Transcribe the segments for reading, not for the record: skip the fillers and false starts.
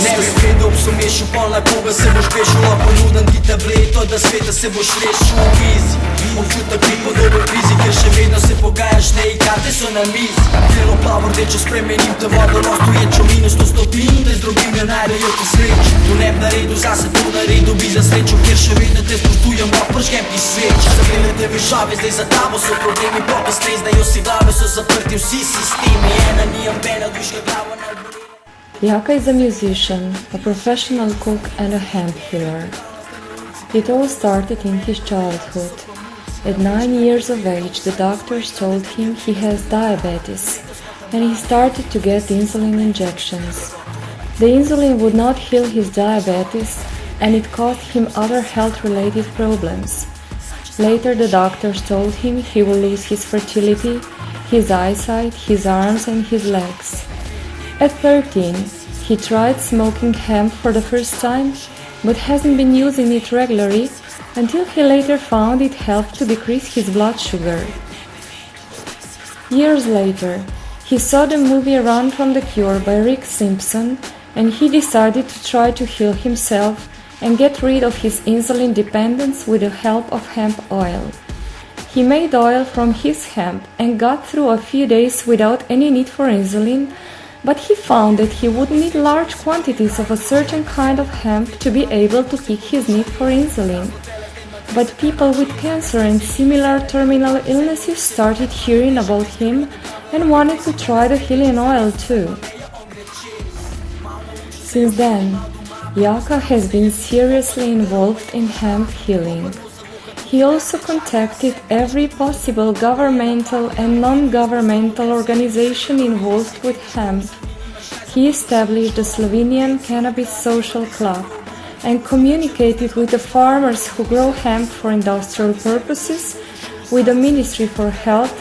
Ne bi predop sumešil pol na koga se boš pešil, lahko nudan ti tablet, od da sveta se boš rešil v vizi. Občutek ni podoben krizi, ker še vedno se pogajaš, ne, karte so na mizi. Zelo plavo rdečo spremenim te vodo, roztoječo minus 100 stopinj, te z drugim ne najdejo te sreč. Tu ne bi naredil zase, tu naredil bi za srečo, ker še vedno te spoštujem, no pržgem ti sveč. Zabile te višave, zdaj za tabo so problemi, poka strezdajo si glave, so zaprti vsi sistemi. Ena nijam pena, dviška glava na oboli. Yaka is a musician, a professional cook and a hemp healer. It all started in his childhood. At 9 years of age, the doctors told him he has diabetes, and he started to get insulin injections. The insulin would not heal his diabetes, and it caused him other health-related problems. Later, the doctors told him he will lose his fertility, his eyesight, his arms, and his legs. At 13, he tried smoking hemp for the first time, but hasn't been using it regularly until he later found it helped to decrease his blood sugar. Years later, he saw the movie Run from the Cure by Rick Simpson, and he decided to try to heal himself and get rid of his insulin dependence with the help of hemp oil. He made oil from his hemp and got through a few days without any need for insulin, but he found that he would need large quantities of a certain kind of hemp to be able to kick his need for insulin. But people with cancer and similar terminal illnesses started hearing about him and wanted to try the healing oil too. Since then, Yaka has been seriously involved in hemp healing. He also contacted every possible governmental and non-governmental organization involved with hemp. He established the Slovenian Cannabis Social Club and communicated with the farmers who grow hemp for industrial purposes, with the Ministry for Health,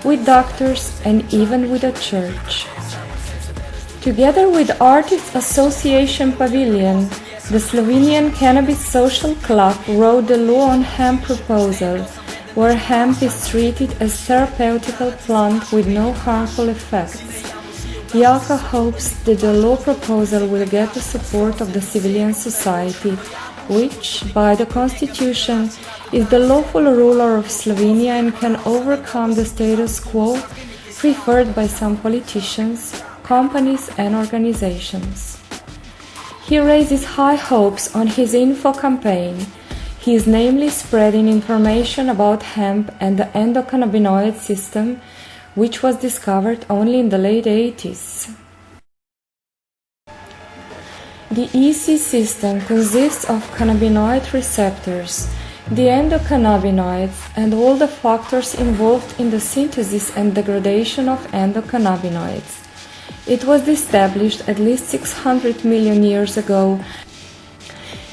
with doctors, and even with the church. Together with Artists Association Pavilion, the Slovenian Cannabis Social Club wrote the law on hemp proposal, where hemp is treated as therapeutical plant with no harmful effects. Yaka hopes that the law proposal will get the support of the civilian society, which, by the constitution, is the lawful ruler of Slovenia and can overcome the status quo preferred by some politicians, companies and organizations. He raises high hopes on his info campaign. He is namely spreading information about hemp and the endocannabinoid system, which was discovered only in the late 80s. The EC system consists of cannabinoid receptors, the endocannabinoids, and all the factors involved in the synthesis and degradation of endocannabinoids. It was established at least 600 million years ago.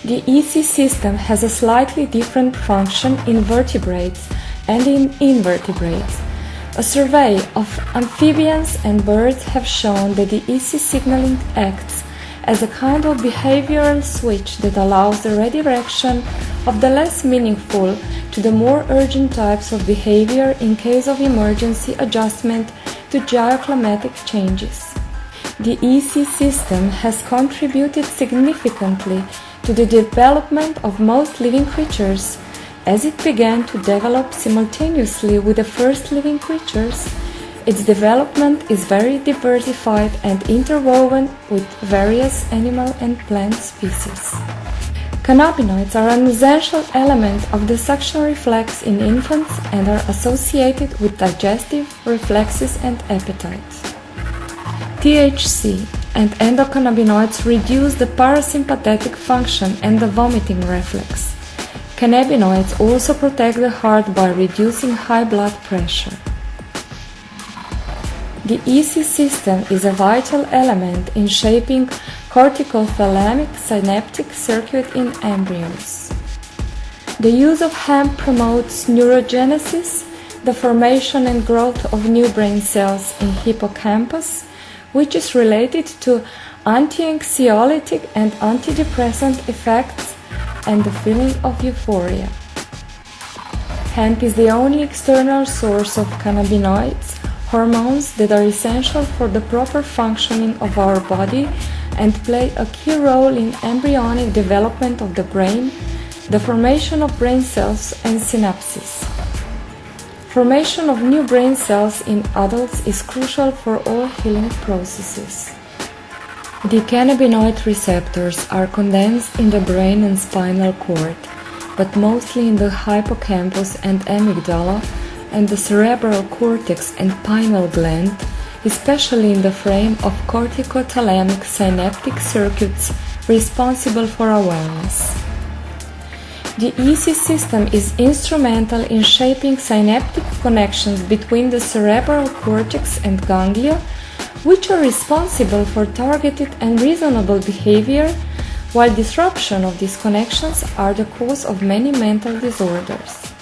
The EC system has a slightly different function in vertebrates and in invertebrates. A survey of amphibians and birds have shown that the EC signaling acts as a kind of behavioral switch that allows the redirection of the less meaningful to the more urgent types of behavior in case of emergency adjustment to geoclimatic changes. The EC system has contributed significantly to the development of most living creatures, as it began to develop simultaneously with the first living creatures. Its development is very diversified and interwoven with various animal and plant species. Cannabinoids are an essential element of the suction reflex in infants and are associated with digestive reflexes and appetite. THC and endocannabinoids reduce the parasympathetic function and the vomiting reflex. Cannabinoids also protect the heart by reducing high blood pressure. The EC system is a vital element in shaping corticothalamic synaptic circuit in embryos. The use of hemp promotes neurogenesis, the formation and growth of new brain cells in hippocampus, which is related to anti-anxiolytic and antidepressant effects and the feeling of euphoria. Hemp is the only external source of cannabinoids, hormones that are essential for the proper functioning of our body and play a key role in embryonic development of the brain, the formation of brain cells and synapses. Formation of new brain cells in adults is crucial for all healing processes. The cannabinoid receptors are condensed in the brain and spinal cord, but mostly in the hippocampus and amygdala and the cerebral cortex and pineal gland, especially in the frame of corticothalamic synaptic circuits responsible for awareness. The EC system is instrumental in shaping synaptic connections between the cerebral cortex and ganglia, which are responsible for targeted and reasonable behavior, while disruption of these connections are the cause of many mental disorders.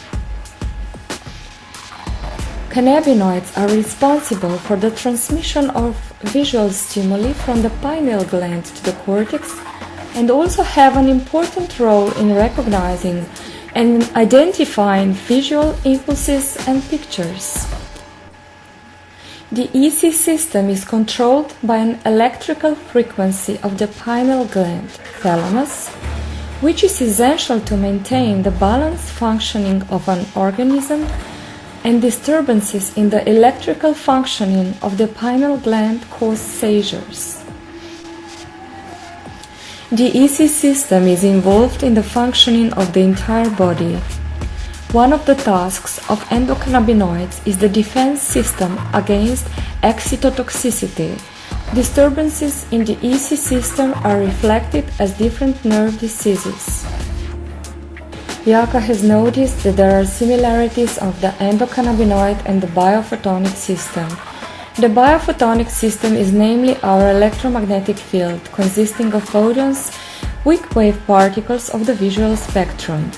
Cannabinoids are responsible for the transmission of visual stimuli from the pineal gland to the cortex and also have an important role in recognizing and identifying visual impulses and pictures. The EC system is controlled by an electrical frequency of the pineal gland, thalamus, which is essential to maintain the balanced functioning of an organism, and disturbances in the electrical functioning of the pineal gland cause seizures. The EC system is involved in the functioning of the entire body. One of the tasks of endocannabinoids is the defense system against excitotoxicity. Disturbances in the EC system are reflected as different nerve diseases. Yaka has noticed that there are similarities of the endocannabinoid and the biophotonic system. The biophotonic system is namely our electromagnetic field, consisting of photons, weak wave particles of the visual spectrum.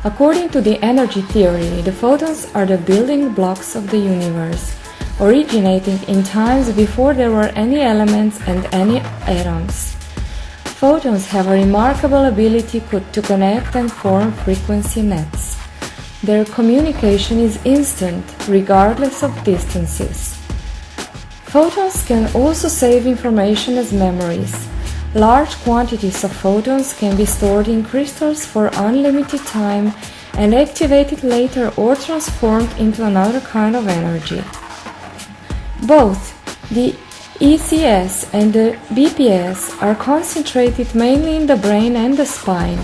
According to the energy theory, the photons are the building blocks of the universe, originating in times before there were any elements and any atoms. Photons have a remarkable ability to connect and form frequency nets. Their communication is instant, regardless of distances. Photons can also save information as memories. Large quantities of photons can be stored in crystals for unlimited time and activated later or transformed into another kind of energy. Both the ECS and the BPS are concentrated mainly in the brain and the spine,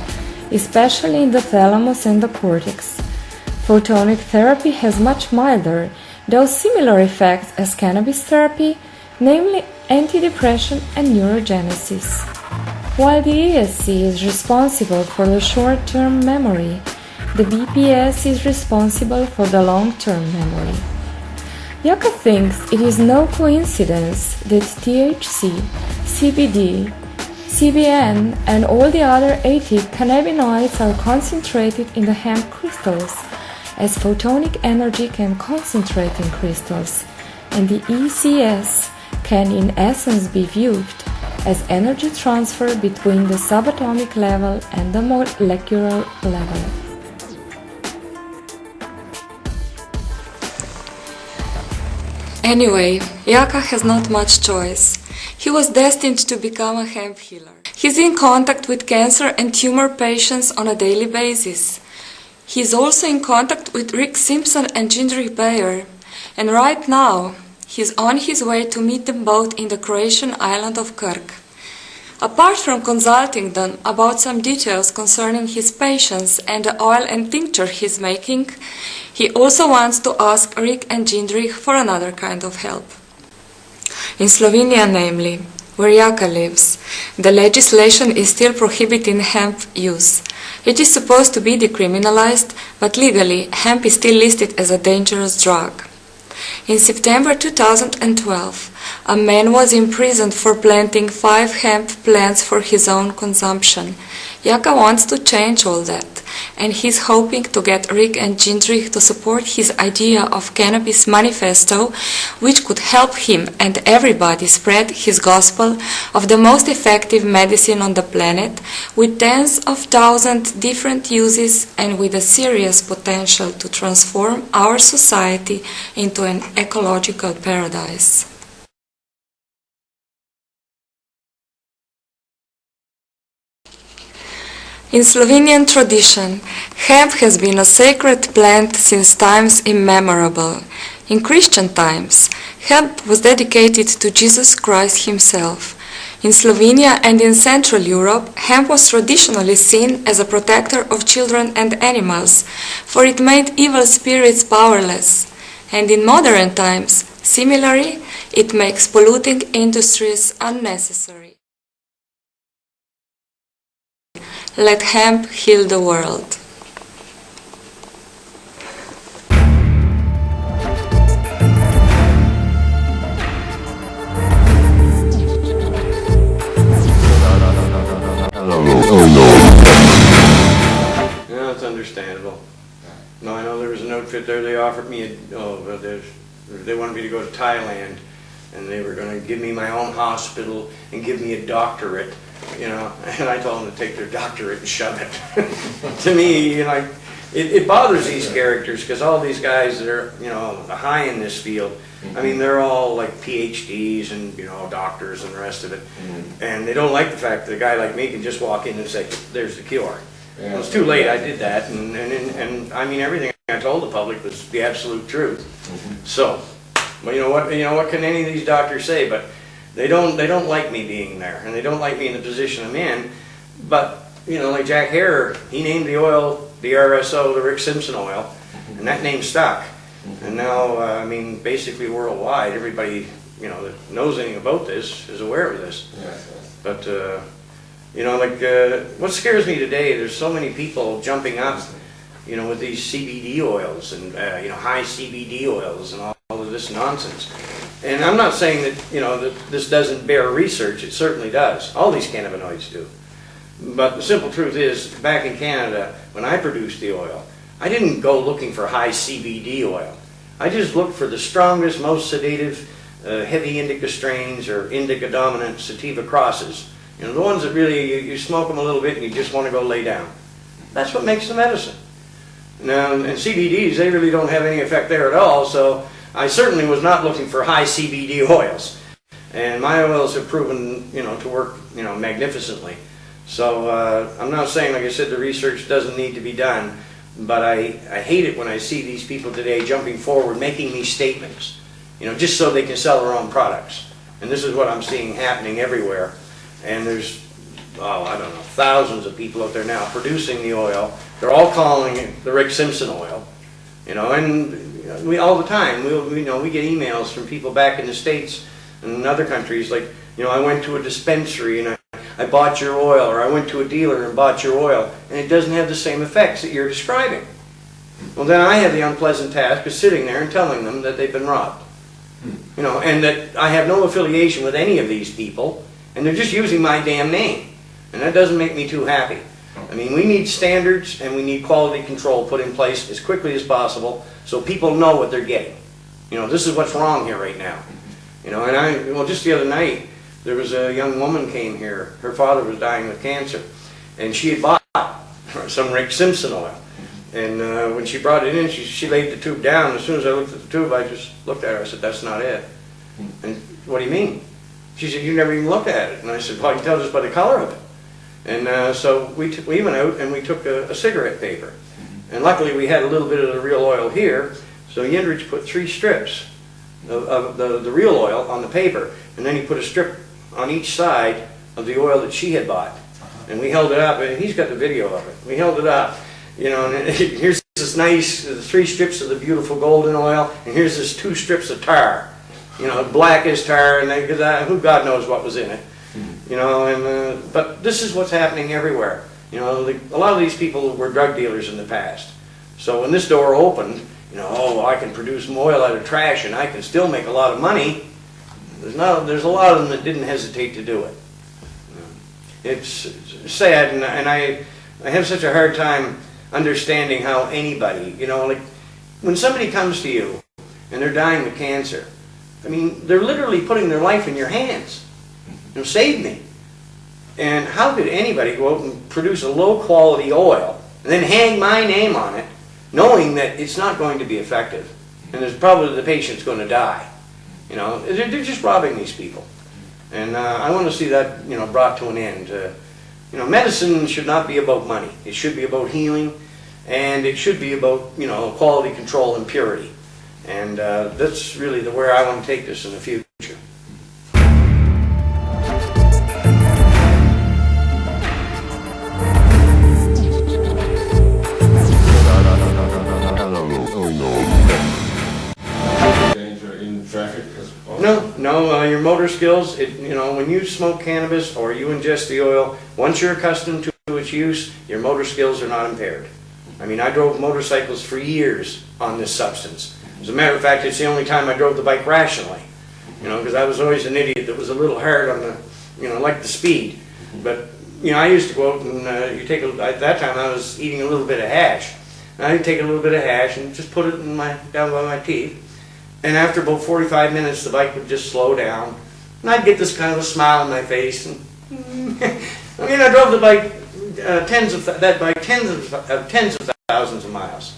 especially in the thalamus and the cortex. Photonic therapy has much milder, though similar effects as cannabis therapy, namely antidepression and neurogenesis. While the ESC is responsible for the short-term memory, the BPS is responsible for the long-term memory. Yaka thinks it is no coincidence that THC, CBD, CBN and all the other 80 cannabinoids are concentrated in the hemp crystals, as photonic energy can concentrate in crystals, and the ECS can in essence be viewed as energy transfer between the subatomic level and the molecular level. Anyway, Yaka has not much choice. He was destined to become a hemp healer. He's in contact with cancer and tumor patients on a daily basis. He is also in contact with Rick Simpson and Jindrich Bayer, and right now he is on his way to meet them both in the Croatian island of Krk. Apart from consulting them about some details concerning his patients and the oil and tincture he is making, he also wants to ask Rick and Jindrich for another kind of help. In Slovenia, namely, where Yaka lives, the legislation is still prohibiting hemp use. It is supposed to be decriminalized, but legally, hemp is still listed as a dangerous drug. In September 2012, a man was imprisoned for planting 5 hemp plants for his own consumption. Yaka wants to change all that. and he's hoping to get Rick and Jindrich to support his idea of Cannabis Manifesto, which could help him and everybody spread his gospel of the most effective medicine on the planet, with tens of thousands different uses and with a serious potential to transform our society into an ecological paradise. In Slovenian tradition, hemp has been a sacred plant since times immemorable. In Christian times, hemp was dedicated to Jesus Christ himself. In Slovenia and in Central Europe, hemp was traditionally seen as a protector of children and animals, for it made evil spirits powerless. And in modern times, similarly, it makes polluting industries unnecessary. Let hemp heal the world. Yeah, it's understandable. No, I know there was an outfit there, they offered me they wanted me to go to Thailand, and they were going to give me my own hospital and give me a doctorate, you know, and I told them to take their doctorate and shove it. To me, you know, it bothers these characters, because all these guys that are, you know, high in this field, I mean, they're all like PhDs and, you know, doctors and the rest of it, and they don't like the fact that a guy like me can just walk in and say, there's the cure. Well, it's too late, I did that, and I mean, everything I told the public was the absolute truth. So, well, you know what can any of these doctors say? But they don't like me being there, and they don't like me in the position I'm in. But, you know, like Jack Herer, he named the oil the RSO, the Rick Simpson oil, and that name stuck. And now, I mean, basically worldwide, everybody, you know, that knows anything about this is aware of this. But, you know, like, what scares me today, there's so many people jumping up, you know, with these CBD oils and, you know, high CBD oils and all of this nonsense. And I'm not saying that, you know, that this doesn't bear research. It certainly does. All these cannabinoids do. But the simple truth is, back in Canada, when I produced the oil, I didn't go looking for high CBD oil. I just looked for the strongest, most sedative, heavy indica strains or indica dominant sativa crosses. You know, the ones that really, you smoke them a little bit and you just want to go lay down. That's what makes the medicine. Now, and CBDs, they really don't have any effect there at all, so I certainly was not looking for high CBD oils. And my oils have proven, you know, to work, you know, magnificently. So I'm not saying, like I said, the research doesn't need to be done, but I hate it when I see these people today jumping forward, making these statements, you know, just so they can sell their own products. And this is what I'm seeing happening everywhere. And there's, oh, I don't know, thousands of people out there now producing the oil. They're all calling it the Rick Simpson oil, you know, and we all the time, we get emails from people back in the States and in other countries, like, you know, I went to a dispensary and I bought your oil, or I went to a dealer and bought your oil, and it doesn't have the same effects that you're describing. Well, then I have the unpleasant task of sitting there and telling them that they've been robbed, you know, and that I have no affiliation with any of these people, and they're just using my damn name. And that doesn't make me too happy. I mean, we need standards and we need quality control put in place as quickly as possible so people know what they're getting. You know, this is what's wrong here right now. You know, and well, just the other night, there was a young woman came here. Her father was dying of cancer. And she had bought some Rick Simpson oil. And when she brought it in, she laid the tube down. As soon as I looked at the tube, I just looked at her. I said, that's not it. And what do you mean? She said, you never even looked at it. And I said, well, I can tell just by the color of it. And so we went out and we took a cigarette paper. And luckily we had a little bit of the real oil here. So Yendrich put 3 strips of the real oil on the paper. And then he put a strip on each side of the oil that she had bought. And we held it up, and he's got the video of it. We held it up, you know, and here's this nice 3 strips of the beautiful golden oil, and here's this 2 strips of tar. You know, black as tar, and who God knows what was in it. You know, and but this is what's happening everywhere. You know, a lot of these people were drug dealers in the past. So when this door opened, you know, oh, I can produce oil out of trash and I can still make a lot of money. There's a lot of them that didn't hesitate to do it. It's sad, and I have such a hard time understanding how anybody, you know, like when somebody comes to you and they're dying with cancer, I mean, they're literally putting their life in your hands. You know, save me. And how could anybody go out and produce a low quality oil and then hang my name on it, knowing that it's not going to be effective, and there's probably the patient's going to die? You know, they're just robbing these people. And I want to see that, you know, brought to an end. You know, medicine should not be about money. It should be about healing, and it should be about, you know, quality control and purity. And that's really where I want to take this in the future. Danger in traffic as well? No, your motor skills, you know, when you smoke cannabis or you ingest the oil, once you're accustomed to its use, your motor skills are not impaired. I mean, I drove motorcycles for years on this substance. As a matter of fact, it's the only time I drove the bike rationally, you know, because I was always an idiot that was a little hard on the, you know, like the speed. But, you know, I used to go out and at that time I was eating a little bit of hash. And I'd take a little bit of hash and just put it in down by my teeth. And after about 45 minutes, the bike would just slow down. And I'd get this kind of a smile on my face. And I mean, I drove the bike tens of thousands of miles.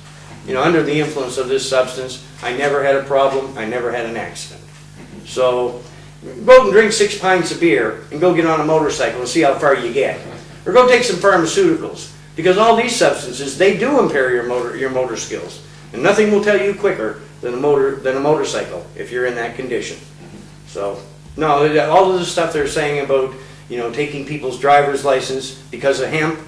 You know, under the influence of this substance, I never had a problem. I never had an accident. So go out and drink 6 pints of beer and go get on a motorcycle and see how far you get. Or go take some pharmaceuticals. Because all these substances, they do impair your motor skills. And nothing will tell you quicker than a motorcycle if you're in that condition. So, no, all of the stuff they're saying about, you know, taking people's driver's license because of hemp,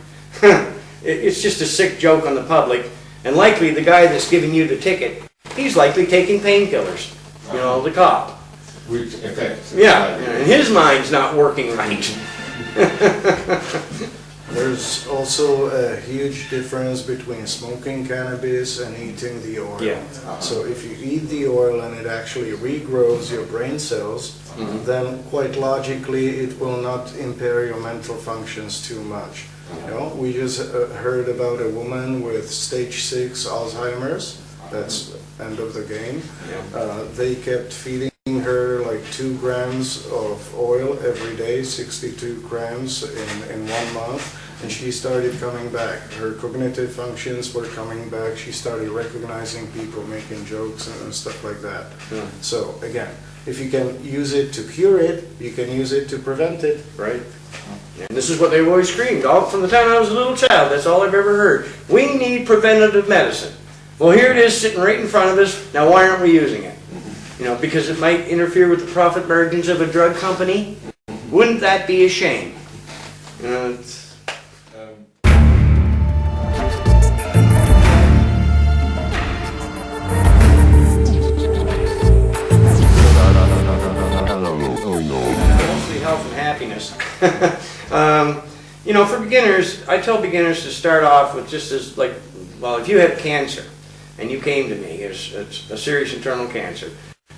it's just a sick joke on the public. And likely the guy that's giving you the ticket, he's likely taking painkillers, you know, the cop. Which affects. Yeah, and his mind's not working right. There's also a huge difference between smoking cannabis and eating the oil. Yeah. So if you eat the oil and it actually regrows your brain cells, then quite logically it will not impair your mental functions too much. You know, we just heard about a woman with stage 6 Alzheimer's. That's end of the game. They kept feeding her like 2 grams of oil every day, 62 grams in 1 month, and she started coming back. Her cognitive functions were coming back. She started recognizing people, making jokes and stuff like that. So again, if you can use it to cure it, you can use it to prevent it. Right. And this is what they've always screamed, all from the time I was a little child. That's all I've ever heard. We need preventative medicine. Well, here it is sitting right in front of us. Now, why aren't we using it? You know, because it might interfere with the profit margins of a drug company? Wouldn't that be a shame? You know, it's... Mostly health and happiness. You know, for beginners, I tell beginners to start off with just as, like, well, if you have cancer and you came to me, it's a serious internal cancer,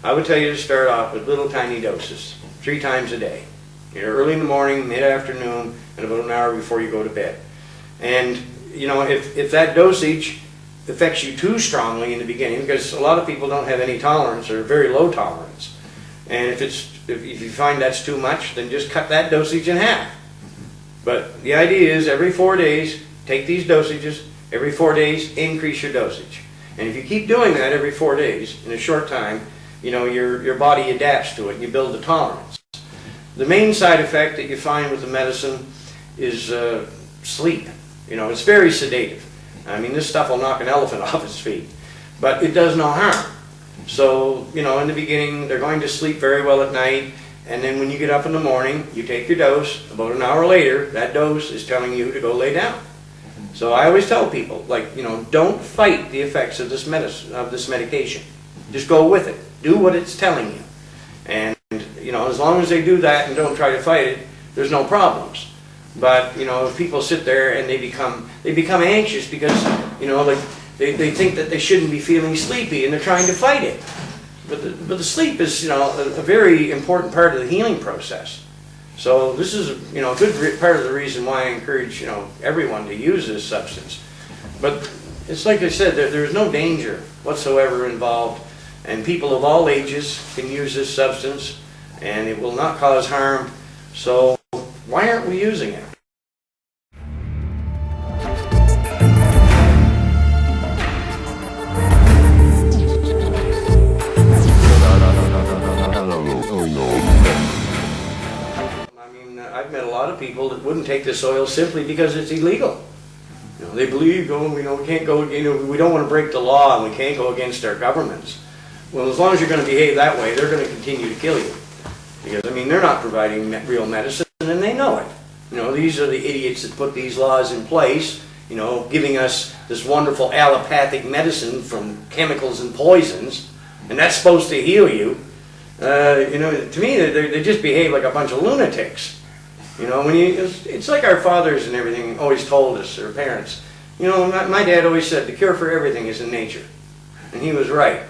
I would tell you to start off with little tiny doses, 3 times a day. You know, early in the morning, mid-afternoon, and about an hour before you go to bed. And, you know, if that dosage affects you too strongly in the beginning, because a lot of people don't have any tolerance or very low tolerance, and if you find that's too much, then just cut that dosage in half. But the idea is every 4 days, take these dosages, every 4 days, increase your dosage. And if you keep doing that every 4 days, in a short time, you know, your body adapts to it and you build the tolerance. The main side effect that you find with the medicine is sleep. You know, it's very sedative. I mean, this stuff will knock an elephant off its feet, but it does no harm. So, you know, in the beginning, they're going to sleep very well at night, and then when you get up in the morning, you take your dose. About an hour later, that dose is telling you to go lay down. So I always tell people, like, you know, don't fight the effects of this medicine, of this medication. Just go with it. Do what it's telling you. And, you know, as long as they do that and don't try to fight it, there's no problems. But, you know, if people sit there and they become anxious because, you know, like, they think that they shouldn't be feeling sleepy and they're trying to fight it. But the sleep is, you know, a very important part of the healing process. So this is, you know, a good part of the reason why I encourage, you know, everyone to use this substance. But it's like I said, there's no danger whatsoever involved, and people of all ages can use this substance, and it will not cause harm. So why aren't we using it? I mean, I've met a lot of people that wouldn't take this oil simply because it's illegal. You know, they believe, we can't go, we don't want to break the law and we can't go against our governments. Well, as long as you're going to behave that way, they're going to continue to kill you. Because, I mean, they're not providing real medicine and they know it. You know, these are the idiots that put these laws in place, you know, giving us this wonderful allopathic medicine from chemicals and poisons, and that's supposed to heal you. You know, to me, they just behave like a bunch of lunatics. You know, it's like our fathers and everything always told us, or parents. You know, my dad always said, the cure for everything is in nature. And he was right.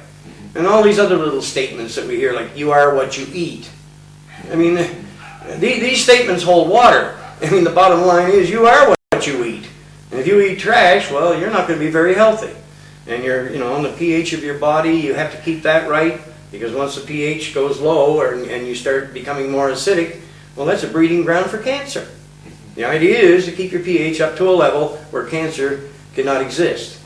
And all these other little statements that we hear, like, you are what you eat. I mean, these statements hold water. I mean, the bottom line is, you are what you eat. And if you eat trash, well, you're not going to be very healthy. And on the pH of your body, you have to keep that right, because once the pH goes low and you start becoming more acidic, well, that's a breeding ground for cancer. The idea is to keep your pH up to a level where cancer cannot exist.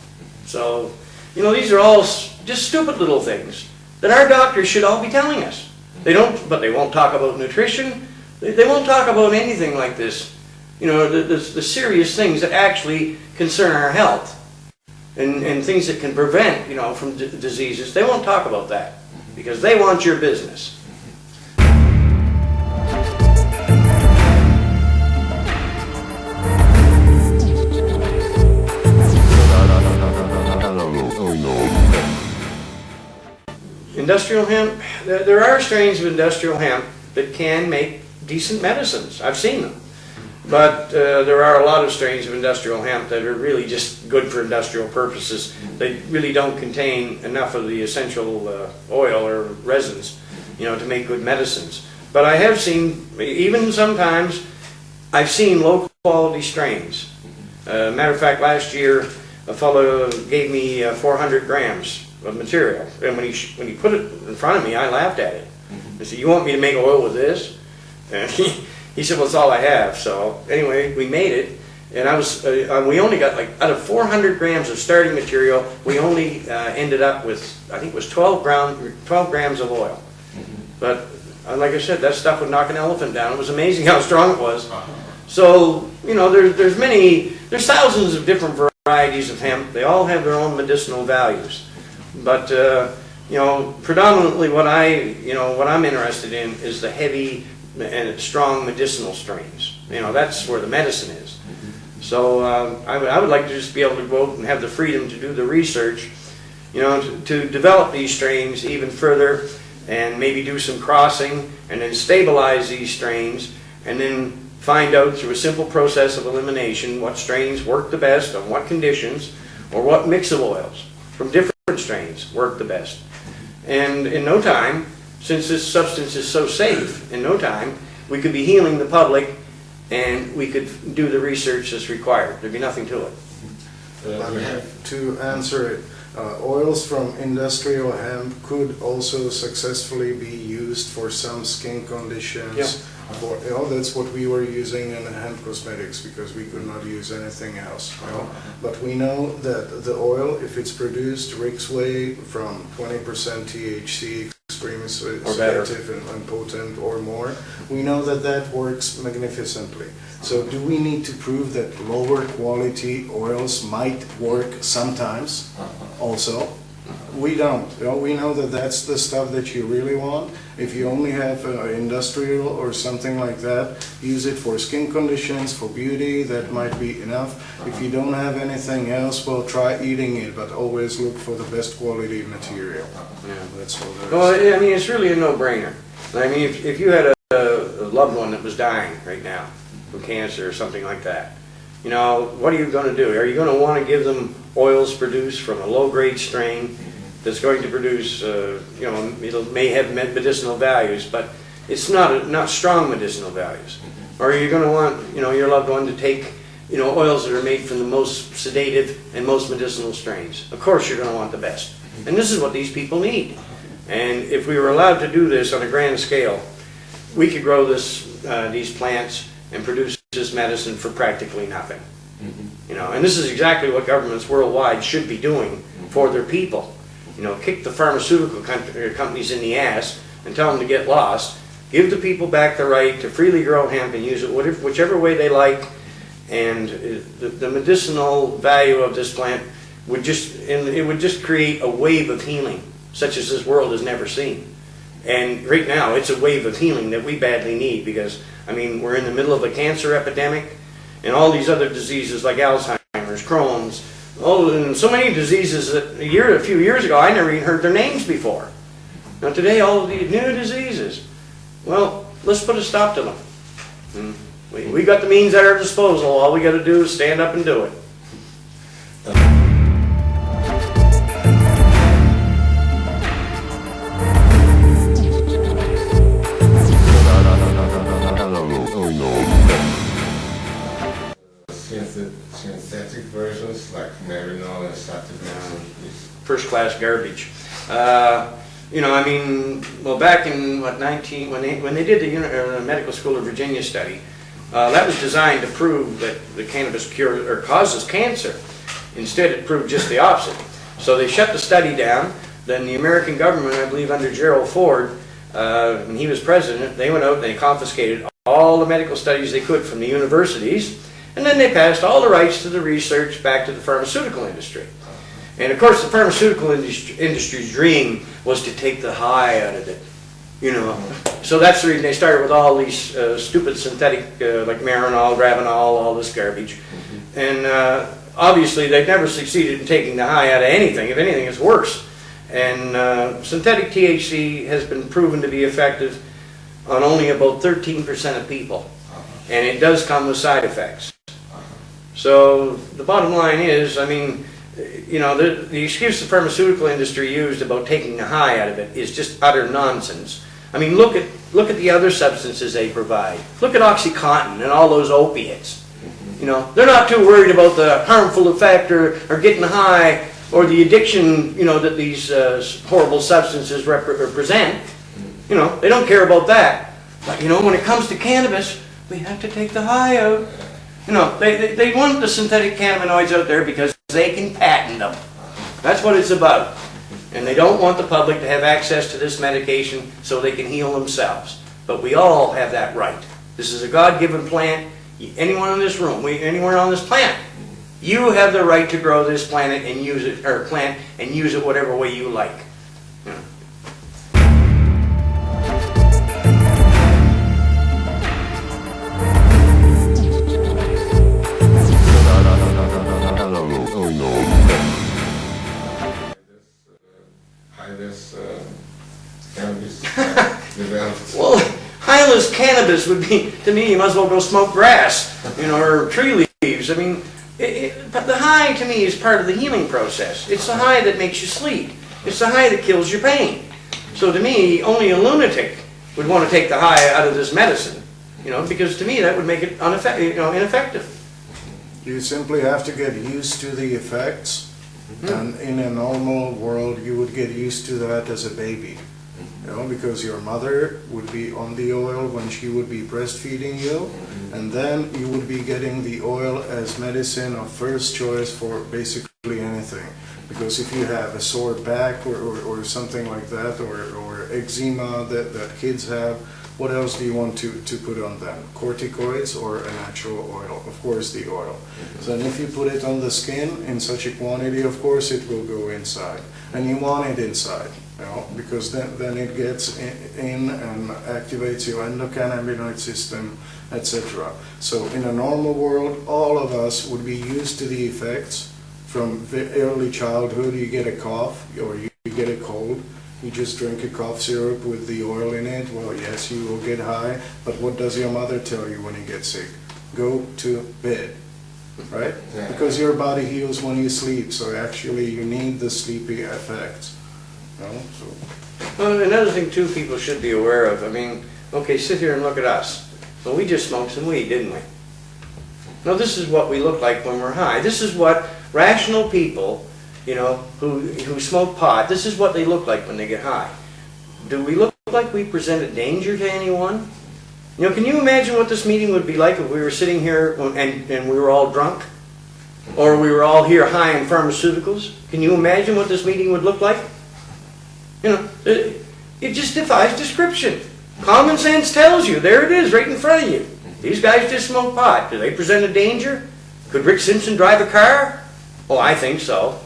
So, you know, these are all just stupid little things that our doctors should all be telling us. But they won't talk about nutrition. They won't talk about anything like this. You know, the serious things that actually concern our health and things that can prevent, you know, from diseases. They won't talk about that because they want your business. Industrial hemp, there are strains of industrial hemp that can make decent medicines. I've seen them. But there are a lot of strains of industrial hemp that are really just good for industrial purposes. They really don't contain enough of the essential oil or resins, you know, to make good medicines. But I have seen, even sometimes, I've seen low quality strains. Matter of fact, last year a fellow gave me 400 grams of material, and when he put it in front of me, I laughed at it. I said, "You want me to make oil with this?" And he said, "Well, it's all I have." So anyway, we made it, and we only got, like, out of 400 grams of starting material, we only ended up with, I think it was 12 grams of oil. But like I said, that stuff would knock an elephant down. It was amazing how strong it was. So, you know, there's thousands of different varieties of hemp. They all have their own medicinal values. But you know, predominantly what I'm interested in is the heavy and strong medicinal strains. You know, that's where the medicine is. So I would like to just be able to go out and have the freedom to do the research, you know, to develop these strains even further, and maybe do some crossing, and then stabilize these strains, and then find out through a simple process of elimination what strains work the best on what conditions, or what mix of oils from different strains work the best. And in no time, since this substance is so safe, in no time we could be healing the public, and we could do the research that's required. There'd be nothing to it. To answer it, oils from industrial hemp could also successfully be used for some skin conditions. Yep. That's what we were using in hemp cosmetics, because we could not use anything else. But we know that the oil, if it's produced Rick's way from 20% THC, extremely sedative and potent, or more, we know that that works magnificently. So do we need to prove that lower quality oils might work sometimes also? We don't. We know that that's the stuff that you really want. If you only have industrial or something like that, use it for skin conditions, for beauty, that might be enough. If you don't have anything else, well, try eating it, but always look for the best quality material. Yeah. That's all there is. Well, I mean, it's really a no-brainer. I mean, if you had a loved one that was dying right now from cancer or something like that, you know, what are you going to do? Are you going to want to give them oils produced from a low-grade strain that's going to produce, you know, it may have medicinal values, but it's not strong medicinal values? Or are you going to want, you know, your loved one to take you know, oils that are made from the most sedative and most medicinal strains. Of course you're going to want the best. And this is what these people need. And if we were allowed to do this on a grand scale, we could grow these plants and produce this medicine for practically nothing. You know, and this is exactly what governments worldwide should be doing for their people. You know, kick the pharmaceutical companies in the ass and tell them to get lost. Give the people back the right to freely grow hemp and use it whichever way they like. And the medicinal value of this plant would just create a wave of healing, such as this world has never seen. And right now, it's a wave of healing that we badly need because, I mean, we're in the middle of a cancer epidemic and all these other diseases like Alzheimer's, Crohn's, and so many diseases that a few years ago, I never even heard their names before. Now today, all of these new diseases, well, let's put a stop to them. We got the means at our disposal. All we got to do is stand up and do it. Synthetic versions like Marinol and Sativin is First-class garbage. You know, I mean, well, back in when they did the medical school of Virginia study, that was designed to prove that the cannabis causes cancer. Instead, it proved just the opposite. So they shut the study down. Then the American government, I believe under Gerald Ford, when he was president, they went out and they confiscated all the medical studies they could from the universities, and then they passed all the rights to the research back to the pharmaceutical industry. And of course, the pharmaceutical industry's dream was to take the high out of it, you know. So that's the reason they started with all these stupid synthetic, like Marinol, Ravenol, all this garbage. And obviously, they've never succeeded in taking the high out of anything. If anything, it's worse. And synthetic THC has been proven to be effective on only about 13% of people. And it does come with side effects. So the bottom line is, I mean, you know, the excuse the pharmaceutical industry used about taking the high out of it is just utter nonsense. I mean, look at the other substances they provide. Look at OxyContin and all those opiates. You know, they're not too worried about the harmful effect or getting high or the addiction, you know, that these horrible substances represent. You know, they don't care about that. But, you know, when it comes to cannabis, we have to take the high out. You know, they want the synthetic cannabinoids out there because they can patent them. That's what it's about. And they don't want the public to have access to this medication so they can heal themselves. But we all have that right. This is a God-given plant. Anyone in this room, anywhere on this planet, you have the right to grow this plant and use it whatever way you like. You know. Cannabis developed. Well, highless cannabis would be, to me, you might as well go smoke grass, you know, or tree leaves. I mean, the high to me is part of the healing process. It's the high that makes you sleep. It's the high that kills your pain. So to me, only a lunatic would want to take the high out of this medicine, you know, because to me that would make it ineffective. You simply have to get used to the effects. And in a normal world, you would get used to that as a baby, you know, because your mother would be on the oil when she would be breastfeeding you, and then you would be getting the oil as medicine of first choice for basically anything. Because if you have a sore back or something like that, or eczema that kids have, what else do you want to put on them? Corticoids or a natural oil? Of course the oil. So then if you put it on the skin in such a quantity, of course it will go inside. And you want it inside, you know, because then it gets in and activates your endocannabinoid system, etc. So in a normal world, all of us would be used to the effects from early childhood. You get a cough or you get a cold. You just drink a cough syrup with the oil in it. Well, yes, you will get high, but what does your mother tell you when you get sick? Go to bed, right? Yeah. Because your body heals when you sleep, so actually you need the sleepy effects. You know? Well, another thing too people should be aware of, I mean, okay, sit here and look at us. Well, we just smoked some weed, didn't we? No, this is what we look like when we're high. This is what rational people, you know, who smoke pot, this is what they look like when they get high. Do we look like we present a danger to anyone? You know, can you imagine what this meeting would be like if we were sitting here and we were all drunk? Or we were all here high in pharmaceuticals? Can you imagine what this meeting would look like? You know, it just defies description. Common sense tells you, there it is, right in front of you. These guys just smoke pot. Do they present a danger? Could Rick Simpson drive a car? Oh, I think so.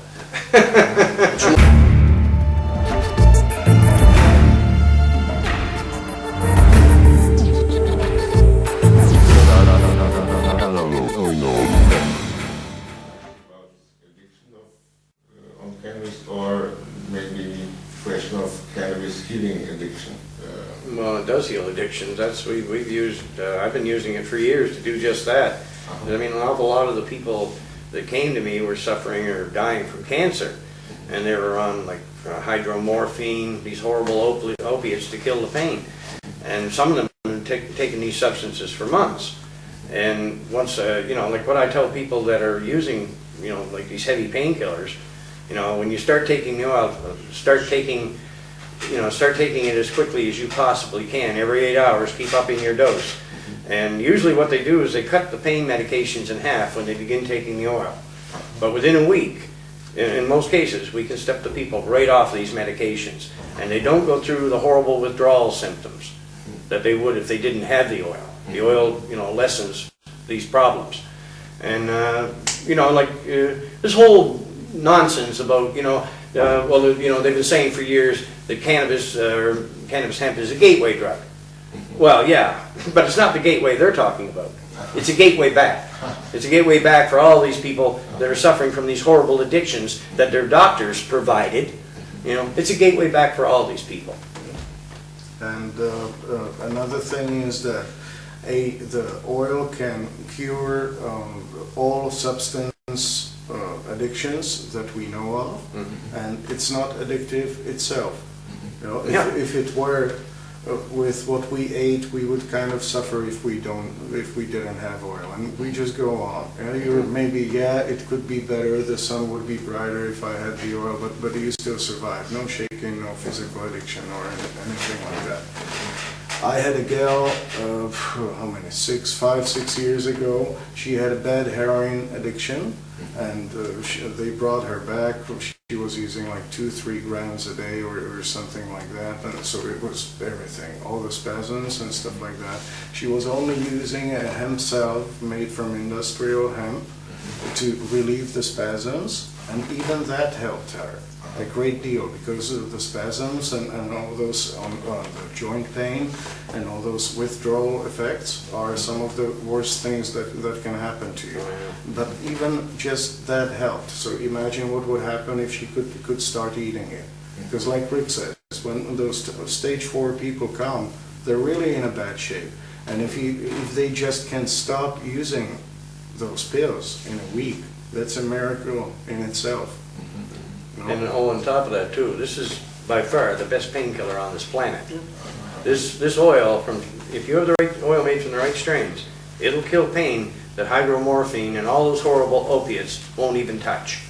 On cannabis, or maybe question of cannabis healing addiction. Well, it does heal addictions. That's we've used. I've been using it for years to do just that. I mean, an awful lot of the people that came to me were suffering or dying from cancer, and they were on like hydromorphine, these horrible opiates to kill the pain, and some of them have taken these substances for months. And once, you know, like what I tell people that are using, you know, like these heavy painkillers, you know, when you start taking the oil, start taking it as quickly as you possibly can. Every 8 hours, keep upping your dose. And usually what they do is they cut the pain medications in half when they begin taking the oil. But within a week, in most cases, we can step the people right off these medications. And they don't go through the horrible withdrawal symptoms that they would if they didn't have the oil. The oil, you know, lessens these problems. And, you know, like this whole nonsense about, you know, well, you know, they've been saying for years that cannabis hemp is a gateway drug. Well, yeah, but it's not the gateway they're talking about. It's a gateway back. It's a gateway back for all these people that are suffering from these horrible addictions that their doctors provided. You know, it's a gateway back for all these people. And another thing is that the oil can cure all substance addictions that we know of, and it's not addictive itself. You know, if it were with what we ate, we would kind of suffer if we didn't have oil, and we just go on. Maybe it could be better. The sun would be brighter if I had the oil, but you still survive. No shaking, no physical addiction or anything like that. I had a gal, how many, 6 years ago. She had a bad heroin addiction, and they brought her back. She was using like 2-3 grams a day or something like that, and so it was everything, all the spasms and stuff like that. She was only using a hemp salve made from industrial hemp to relieve the spasms, and even that helped her a great deal, because of the spasms and all those on the joint pain and all those withdrawal effects are some of the worst things that can happen to you. But even just that helped. So imagine what would happen if she could start eating it. Because like Rick says, when those stage 4 people come, they're really in a bad shape. And if they just can stop using those pills in a week, that's a miracle in itself. And on top of that too, this is by far the best painkiller on this planet. This oil, if you have the right oil made from the right strains, it'll kill pain that hydromorphine and all those horrible opiates won't even touch.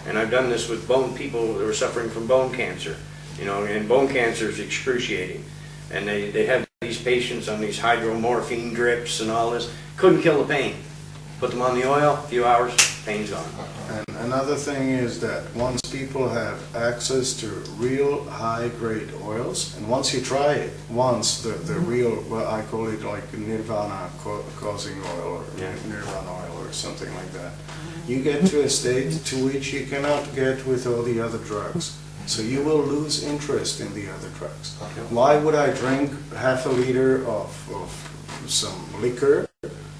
And I've done this with people that were suffering from bone cancer. You know, and bone cancer is excruciating. And they have these patients on these hydromorphine drips and all this. Couldn't kill the pain. Put them on the oil, a few hours, pain's gone. And another thing is that once people have access to real high-grade oils, and once you try it, the real, well, I call it like nirvana causing oil or nirvana oil or something like that, you get to a state to which you cannot get with all the other drugs. So you will lose interest in the other drugs. Why would I drink half a liter of some liquor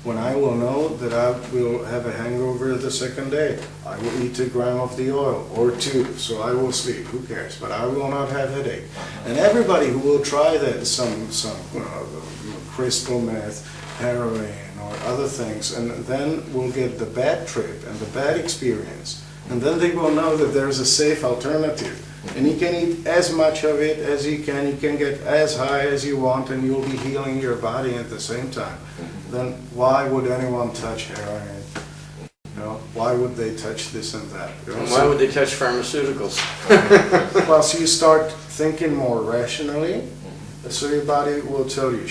when I will know that I will have a hangover the second day? I will eat 1 gram of the oil, or 2, so I will sleep, who cares? But I will not have headache. And everybody who will try that, some crystal meth, heroin, or other things, and then will get the bad trip and the bad experience. And then they will know that there's a safe alternative. And you can eat as much of it as you can get as high as you want, and you'll be healing your body at the same time. Then why would anyone touch heroin? You know, why would they touch this and that? You know? And why would they touch pharmaceuticals? Plus, you start thinking more rationally, so your body will tell you,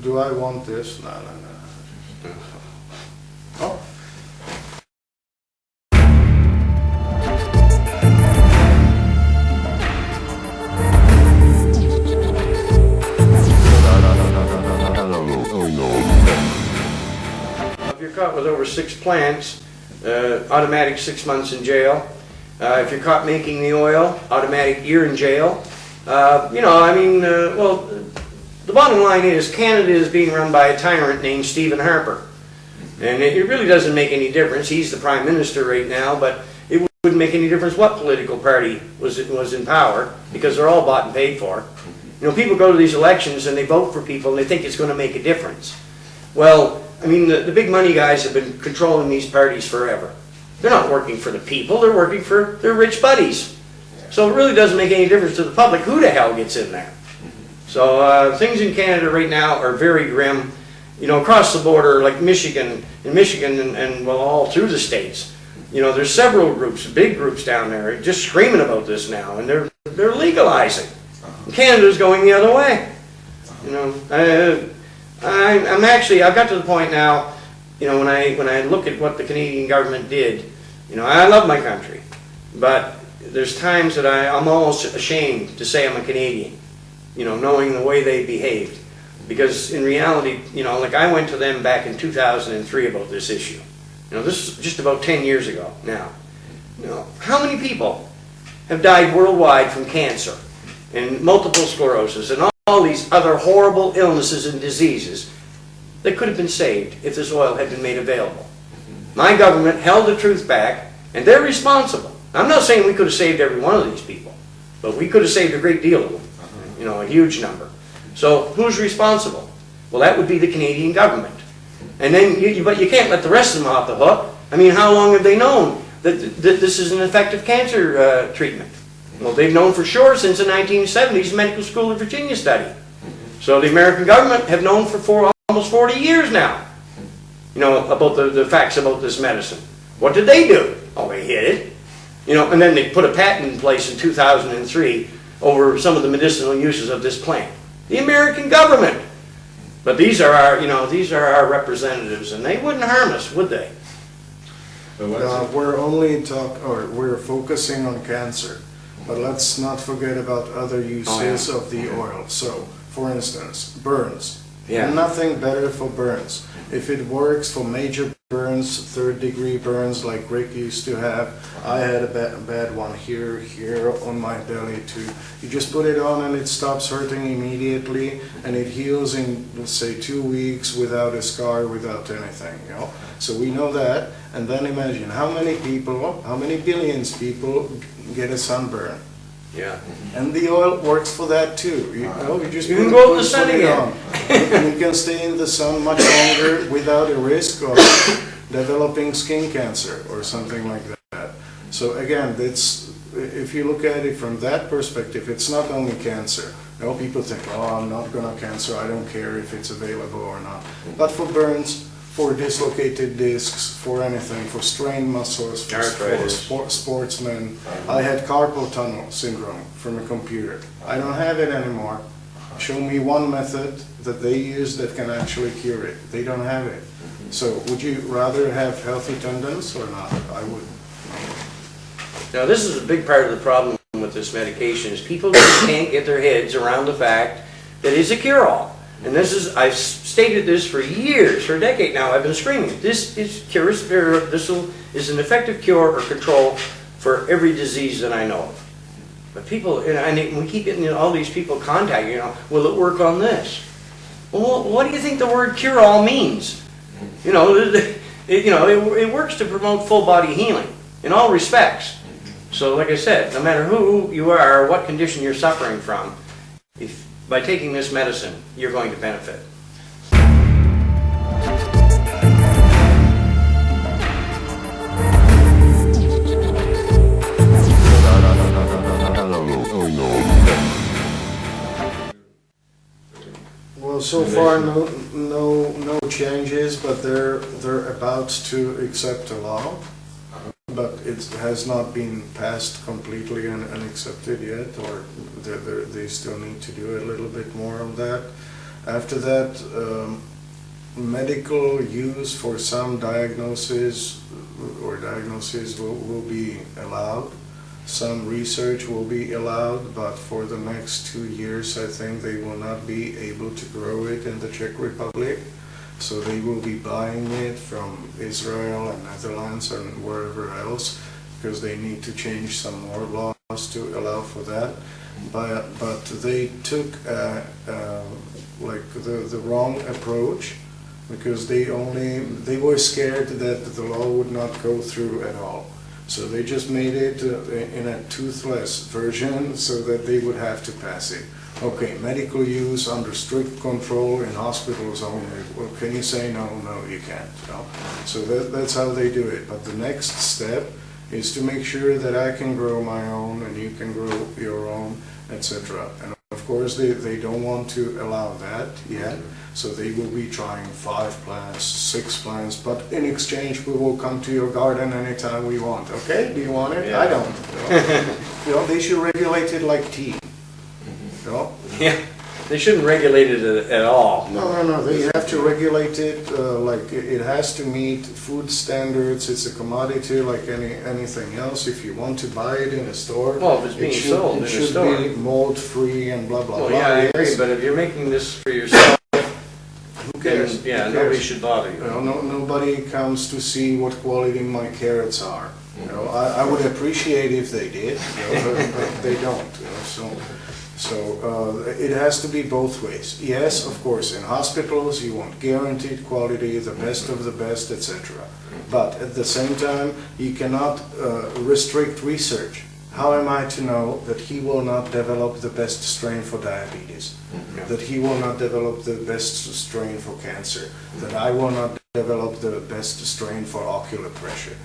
do I want this? No, no, no. Oh. If you're caught with over 6 plants, automatic 6 months in jail. If you're caught making the oil, automatic year in jail. You know, I mean, well, the bottom line is Canada is being run by a tyrant named Stephen Harper. And it really doesn't make any difference. He's the prime minister right now, but it wouldn't make any difference what political party was in power, because they're all bought and paid for. You know, people go to these elections and they vote for people and they think it's going to make a difference. Well, I mean, the big money guys have been controlling these parties forever. They're not working for the people, they're working for their rich buddies. So it really doesn't make any difference to the public who the hell gets in there. So things in Canada right now are very grim. You know, across the border, like Michigan, and well, all through the states, you know, there's several groups, big groups down there, just screaming about this now, and they're legalizing. And Canada's going the other way. You know, I've got to the point now, you know, when I look at what the Canadian government did, you know, I love my country, but there's times that I'm almost ashamed to say I'm a Canadian, you know, knowing the way they behaved. Because in reality, you know, like I went to them back in 2003 about this issue. You know, this is just about 10 years ago now. You know, how many people have died worldwide from cancer and multiple sclerosis and all these other horrible illnesses and diseases that could have been saved if this oil had been made available? My government held the truth back, and they're responsible. I'm not saying we could have saved every one of these people, but we could have saved a great deal of them, you know, a huge number. So who's responsible? Well, that would be the Canadian government. And then, but you can't let the rest of them off the hook. I mean, how long have they known that this is an effective cancer treatment? Well, they've known for sure since the 1970s Medical School of Virginia study. So the American government have known for almost 40 years now, you know, about the facts about this medicine. What did they do? Oh, they hid it. You know, and then they put a patent in place in 2003 over some of the medicinal uses of this plant. The American government. But these are our, you know, these are our representatives, and they wouldn't harm us, would they? We're focusing on cancer, but let's not forget about other uses of the oil. So, for instance, burns. Yeah. Nothing better for burns. If it works for major burns, 3rd-degree burns like Rick used to have, I had a bad one here on my belly too. You just put it on and it stops hurting immediately, and it heals in, let's say, 2 weeks without a scar, without anything, you know. So we know that, and then imagine how many billions people get a sunburn. Yeah. And the oil works for that too. You can go in the sun again. And you can stay in the sun much longer without a risk of developing skin cancer or something like that. So again, if you look at it from that perspective, it's not only cancer. You know, people think, oh, I'm not gonna cancer, I don't care if it's available or not. But for burns, for dislocated discs, for anything, for strained muscles, for sportsmen. I had carpal tunnel syndrome from a computer. I don't have it anymore. Show me one method that they use that can actually cure it. They don't have it. So would you rather have healthy tendons or not? I would. Now this is a big part of the problem with this medication, is people just can't get their heads around the fact that it's a cure-all. And this is, I've stated this for years, for a decade now, I've been screaming, this is an effective cure or control for every disease that I know of. But people, and we keep getting all these people contacting, you know, will it work on this? Well, what do you think the word cure-all means? You know, it works to promote full body healing in all respects. So like I said, no matter who you are or what condition you're suffering from, by taking this medicine, you're going to benefit. Hello. Well, so far, no changes, but they're about to accept a law, but it has not been passed completely and accepted yet, or they still need to do a little bit more on that. After that, medical use for some diagnoses will be allowed. Some research will be allowed, but for the next 2 years, I think they will not be able to grow it in the Czech Republic. So they will be buying it from Israel and Netherlands and wherever else, because they need to change some more laws to allow for that. But they took like the wrong approach, because they were scared that the law would not go through at all. So they just made it in a toothless version so that they would have to pass it. Okay, medical use under strict control in hospitals only. Well, can you say no? No, you can't. No? So that's how they do it. But the next step is to make sure that I can grow my own and you can grow your own, etc. And of course, they don't want to allow that yet. So they will be trying 5 plants, 6 plants, but in exchange we will come to your garden anytime we want. Okay, do you want it? Yeah. I don't. They should regulate it like tea. Yeah, they shouldn't regulate it at all. No, they have to regulate it like it has to meet food standards. It's a commodity like anything else. If you want to buy it in a store, Well, if it's being sold in a store. It should be mold-free and blah, blah, Well, blah. yeah, I agree, Yes. but if you're making this for yourself, Who cares? yeah, Who nobody cares? should bother you. Nobody comes to see what quality my carrots are. I would appreciate if they did, but they don't. So it has to be both ways. Yes, of course, in hospitals you want guaranteed quality, the best of the best, etc. But at the same time, you cannot restrict research. How am I to know that he will not develop the best strain for diabetes? That he will not develop the best strain for cancer? That I will not develop the best strain for ocular pressure?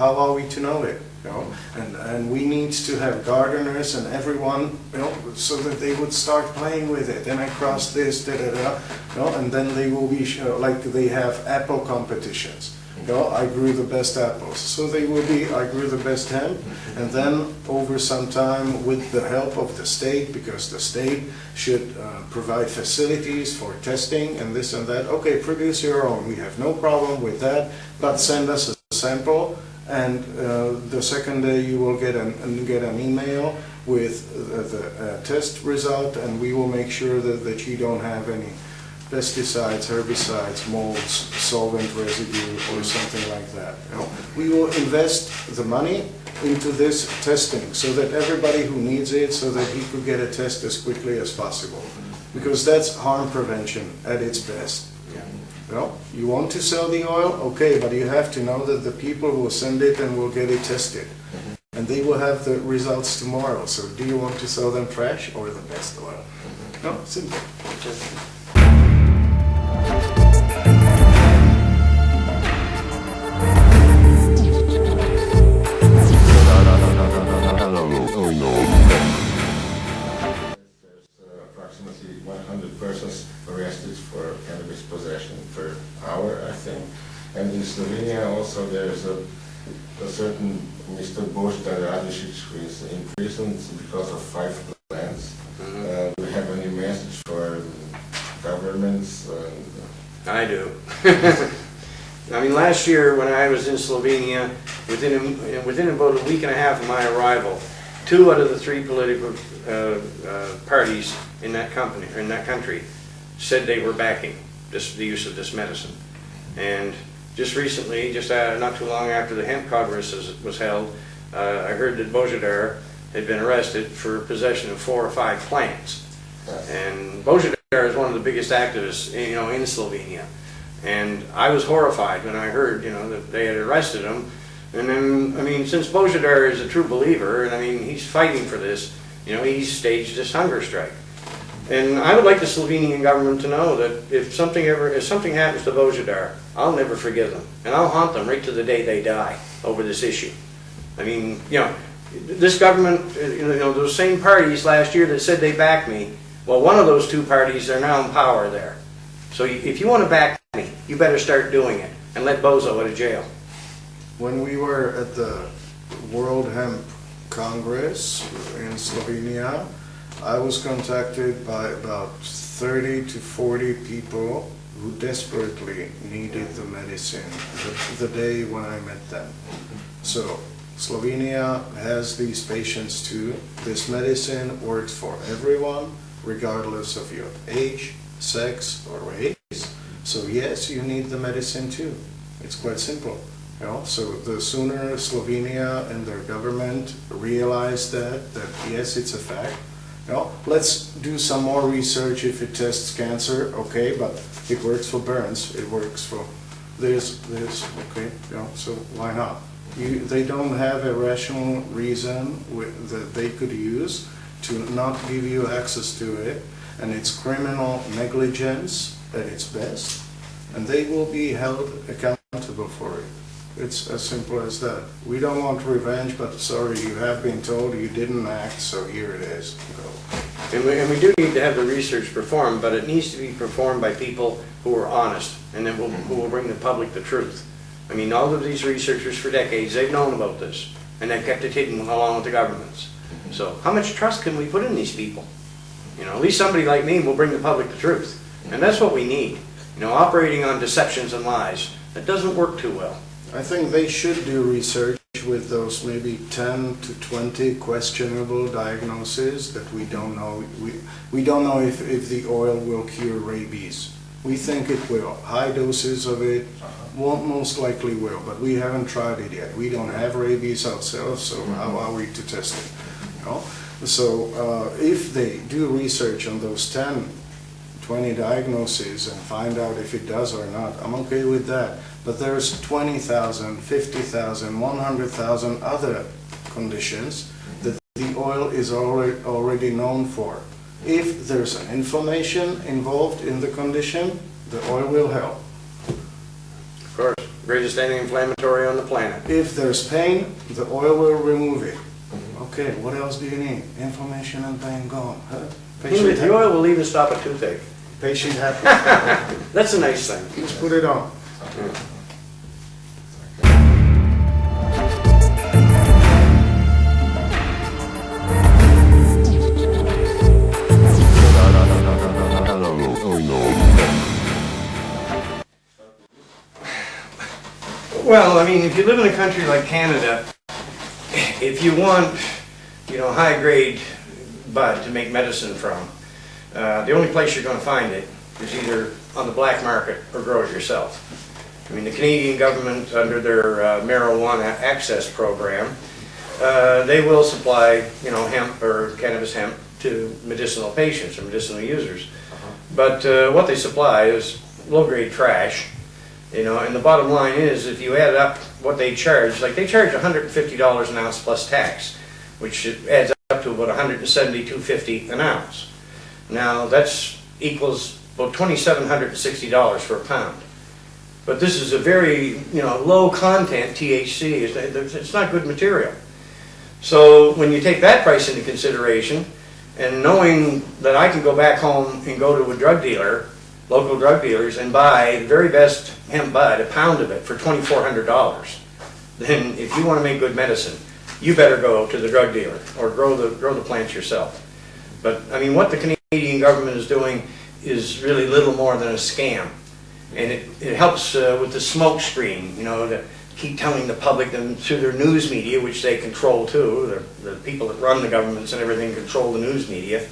How are we to know it? And we need to have gardeners and everyone, so that they would start playing with it. And I cross this, and then they will be like they have apple competitions. I grew the best apples. So they will be, I grew the best hemp. And then over some time, with the help of the state, because the state should provide facilities for testing and this and that. Okay, produce your own. We have no problem with that, but send us a sample. And the second day you will get an email with the test result, and we will make sure that you don't have any pesticides, herbicides, molds, solvent residue, or something like that. We will invest the money into this testing so that everybody who needs it, so that he could get a test as quickly as possible. Because that's harm prevention at its best. You want to sell the oil? Okay, but you have to know that the people will send it and will get it tested. And they will have the results tomorrow. So do you want to sell them trash or the best oil? No, simple. Approximately 100 persons arrested for cannabis possession per hour, I think. And in Slovenia also there's a certain Mr. Božidar Radišić who is imprisoned because of 5 plants. Do you have any message for governments? I do. I mean, last year when I was in Slovenia, within about a week and a half of my arrival, 2 out of the 3 political parties in that country said they were backing the use of this medicine. And just recently, not too long after the Hemp Congress was held, I heard that Božidar had been arrested for possession of 4 or 5 plants. And Božidar is one of the biggest activists, in Slovenia. And I was horrified when I heard, that they had arrested him. And then, I mean, since Božidar is a true believer, and I mean, he's fighting for this, he's staged this hunger strike. And I would like the Slovenian government to know that if something happens to Božidar, I'll never forgive them. And I'll haunt them right to the day they die over this issue. I mean, this government, those same parties last year that said they backed me, Well, one of those two parties are now in power there. So if you want to back me, you better start doing it and let Bozo out of jail. When we were at the World Hemp Congress in Slovenia, I was contacted by about 30 to 40 people who desperately needed the medicine the day when I met them. So Slovenia has these patients too. This medicine works for everyone, regardless of your age, sex, or race. So yes, you need the medicine too. It's quite simple. You know, so the sooner Slovenia and their government realize that yes, it's a fact. You know, let's do some more research. If it tests cancer, okay, but it works for burns, it works for this, okay, you know, so why not? They don't have a rational reason that they could use to not give you access to it, and it's criminal negligence at its best, and they will be held accountable for it. It's as simple as that. We don't want revenge, but sorry, you have been told you didn't act, so here it is. Go. And we do need to have the research performed, but it needs to be performed by people who are honest and then who will bring the public the truth. I mean, all of these researchers for decades, they've known about this, and they've kept it hidden along with the governments. So how much trust can we put in these people? You know, at least somebody like me will bring the public the truth. And that's what we need. You know, operating on deceptions and lies, that doesn't work too well. I think they should do research with those maybe 10 to 20 questionable diagnoses that we don't know. We don't know if the oil will cure rabies. We think it will. High doses of it won't, most likely will, but we haven't tried it yet. We don't have rabies ourselves, so how are we to test it? You know? So if they do research on those 10, 20 diagnoses and find out if it does or not, I'm okay with that. But there's 20,000, 50,000, 100,000 other conditions that the oil is already known for. If there's an inflammation involved in the condition, the oil will help. Of course, greatest anti-inflammatory on the planet. If there's pain, the oil will remove it. Okay, what else do you need? Inflammation and pain gone. Huh? The oil will even stop a toothache. Patient happy. That's a nice thing. Just put it on. Well, I mean, if you live in a country like Canada, if you want, you know, high-grade bud to make medicine from, the only place you're going to find it is either on the black market or grow it yourself. I mean, the Canadian government, under their marijuana access program, they will supply, you know, hemp or cannabis hemp to medicinal patients or medicinal users. But what they supply is low-grade trash, you know, and the bottom line is, if you add up what they charge, like they charge $150 an ounce plus tax, which adds up to about $170–250 an ounce. Now that's equals about $2,760 for a pound. But this is a very, you know, low content THC. It's not good material. So when you take that price into consideration, and knowing that I can go back home and go to a drug dealer, local drug dealers, and buy the very best hemp bud, a pound of it, for $2,400, then if you want to make good medicine, you better go to the drug dealer or grow the plants yourself. But I mean, what the Canadian government is doing is really little more than a scam, and it helps with the smoke screen, you know, to keep telling the public, and through their news media, which they control too. The people that run the governments and everything control the news media.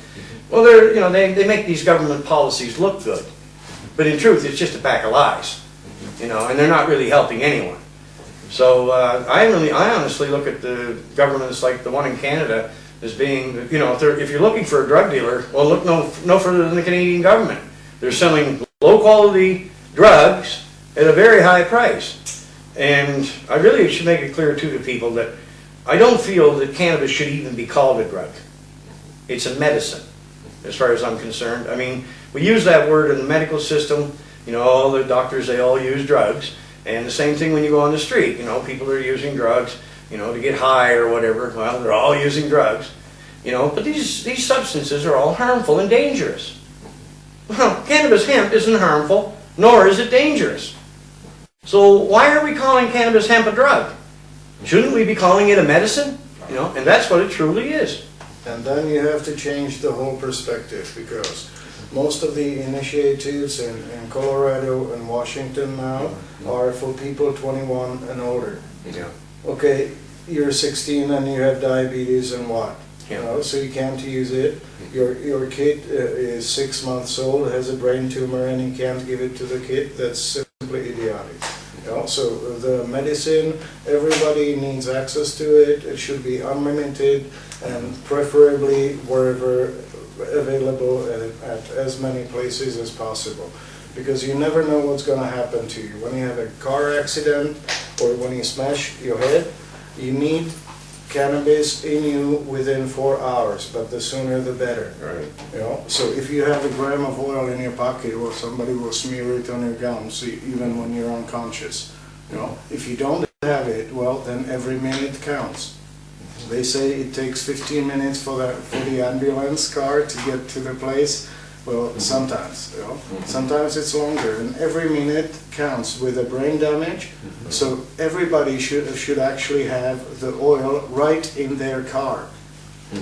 Well, they make these government policies look good, but in truth, it's just a pack of lies, you know, and they're not really helping anyone. So I honestly look at the governments like the one in Canada as being, you know, if you're looking for a drug dealer, well, look no further than the Canadian government. They're selling low quality drugs at a very high price. And I really should make it clear too to people that I don't feel that cannabis should even be called a drug. It's a medicine, as far as I'm concerned. I mean, we use that word in the medical system. You know, all the doctors, they all use drugs. And the same thing when you go on the street. You know, people are using drugs, you know, to get high or whatever. Well, they're all using drugs. You know, but these substances are all harmful and dangerous. Well, cannabis hemp isn't harmful, nor is it dangerous. So why are we calling cannabis hemp a drug? Shouldn't we be calling it a medicine? You know, and that's what it truly is. And then you have to change the whole perspective, because most of the initiatives in Colorado and Washington now are for people 21 and older. Yeah. Okay, you're 16 and you have diabetes and what? Yeah. So you can't use it. Your kid is 6 months old, has a brain tumor, and you can't give it to the kid. That's simply idiotic. You know, so the medicine, everybody needs access to it. It should be unlimited and preferably wherever available at as many places as possible. Because you never know what's going to happen to you. When you have a car accident or when you smash your head, you need cannabis in you within 4 hours, but the sooner the better. Right. You know, so if you have a gram of oil in your pocket, well, somebody will smear it on your gums, even when you're unconscious. You know, if you don't have it, well, then every minute counts. They say it takes 15 minutes for the ambulance car to get to the place. Well, sometimes, you know, sometimes it's longer, and every minute counts with a brain damage. So everybody should actually have the oil right in their car. You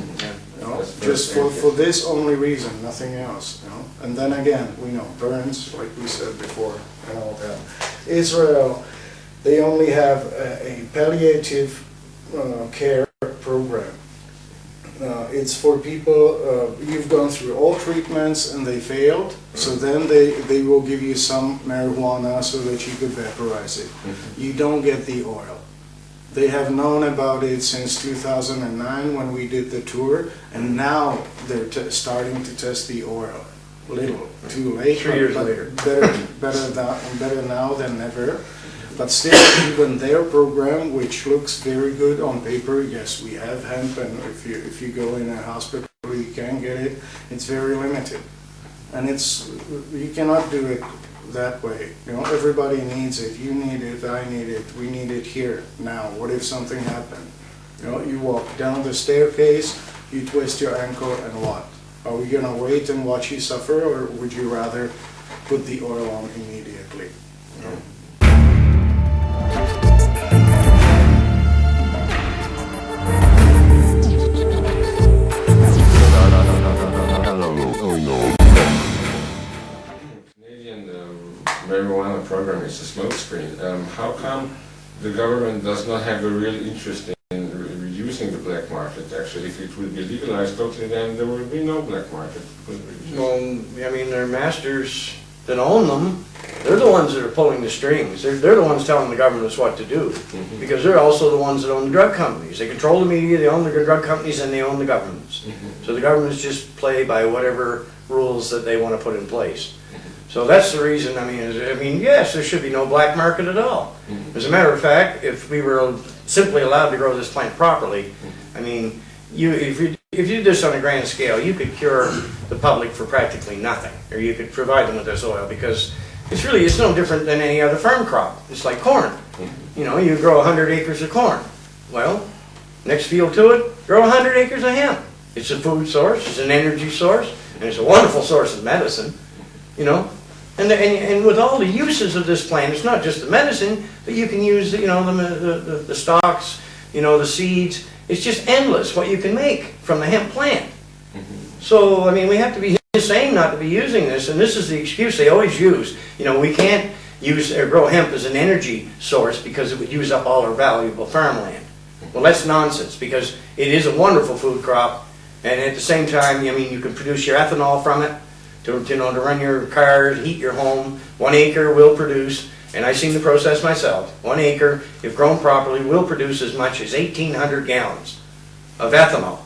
know, just for this only reason, nothing else. You know, and then again, we know burns, like we said before, and all that. Israel, they only have a palliative care program. It's for people, you've gone through all treatments and they failed, so then they will give you some marijuana so that you could vaporize it. You don't get the oil. They have known about it since 2009 when we did the tour, and now they're starting to test the oil. Little too late, 3 years but later. better now than never. But still, even their program, which looks very good on paper, yes, we have hemp, and if you go in a hospital, you can get it. It's very limited, and you cannot do it that way. You know, everybody needs it. You need it. I need it. We need it here now. What if something happened? You know, you walk down the staircase, you twist your ankle, and what? Are we gonna wait and watch you suffer, or would you rather put the oil on immediately? You know? Canadian marijuana program is a smokescreen. How come the government does not have a real interest in reducing the black market? Actually, if it would be legalized totally, then there would be no black market. Well, I mean, their masters that own them, they're the ones that are pulling the strings. They're the ones telling the governments what to do. Because they're also the ones that own the drug companies. They control the media, they own the drug companies, and they own the governments. So the governments just play by whatever rules that they want to put in place. So that's the reason, I mean, yes, there should be no black market at all. As a matter of fact, if we were simply allowed to grow this plant properly, I mean, if you did this on a grand scale, you could cure the public for practically nothing, or you could provide them with this oil, because it's no different than any other farm crop. It's like corn. You know, you grow 100 acres of corn. Well, next field to it, grow 100 acres of hemp. It's a food source, it's an energy source, and it's a wonderful source of medicine. You know, and with all the uses of this plant, it's not just the medicine, but you can use, you know, the stalks, you know, the seeds. It's just endless what you can make from the hemp plant. So, I mean, we have to be insane not to be using this, and this is the excuse they always use. You know, we can't use or grow hemp as an energy source because it would use up all our valuable farmland. Well, that's nonsense, because it is a wonderful food crop, and at the same time, I mean, you can produce your ethanol from it to run your car, heat your home. 1 acre will produce, and I've seen the process myself, 1 acre, if grown properly, will produce as much as 1,800 gallons of ethanol,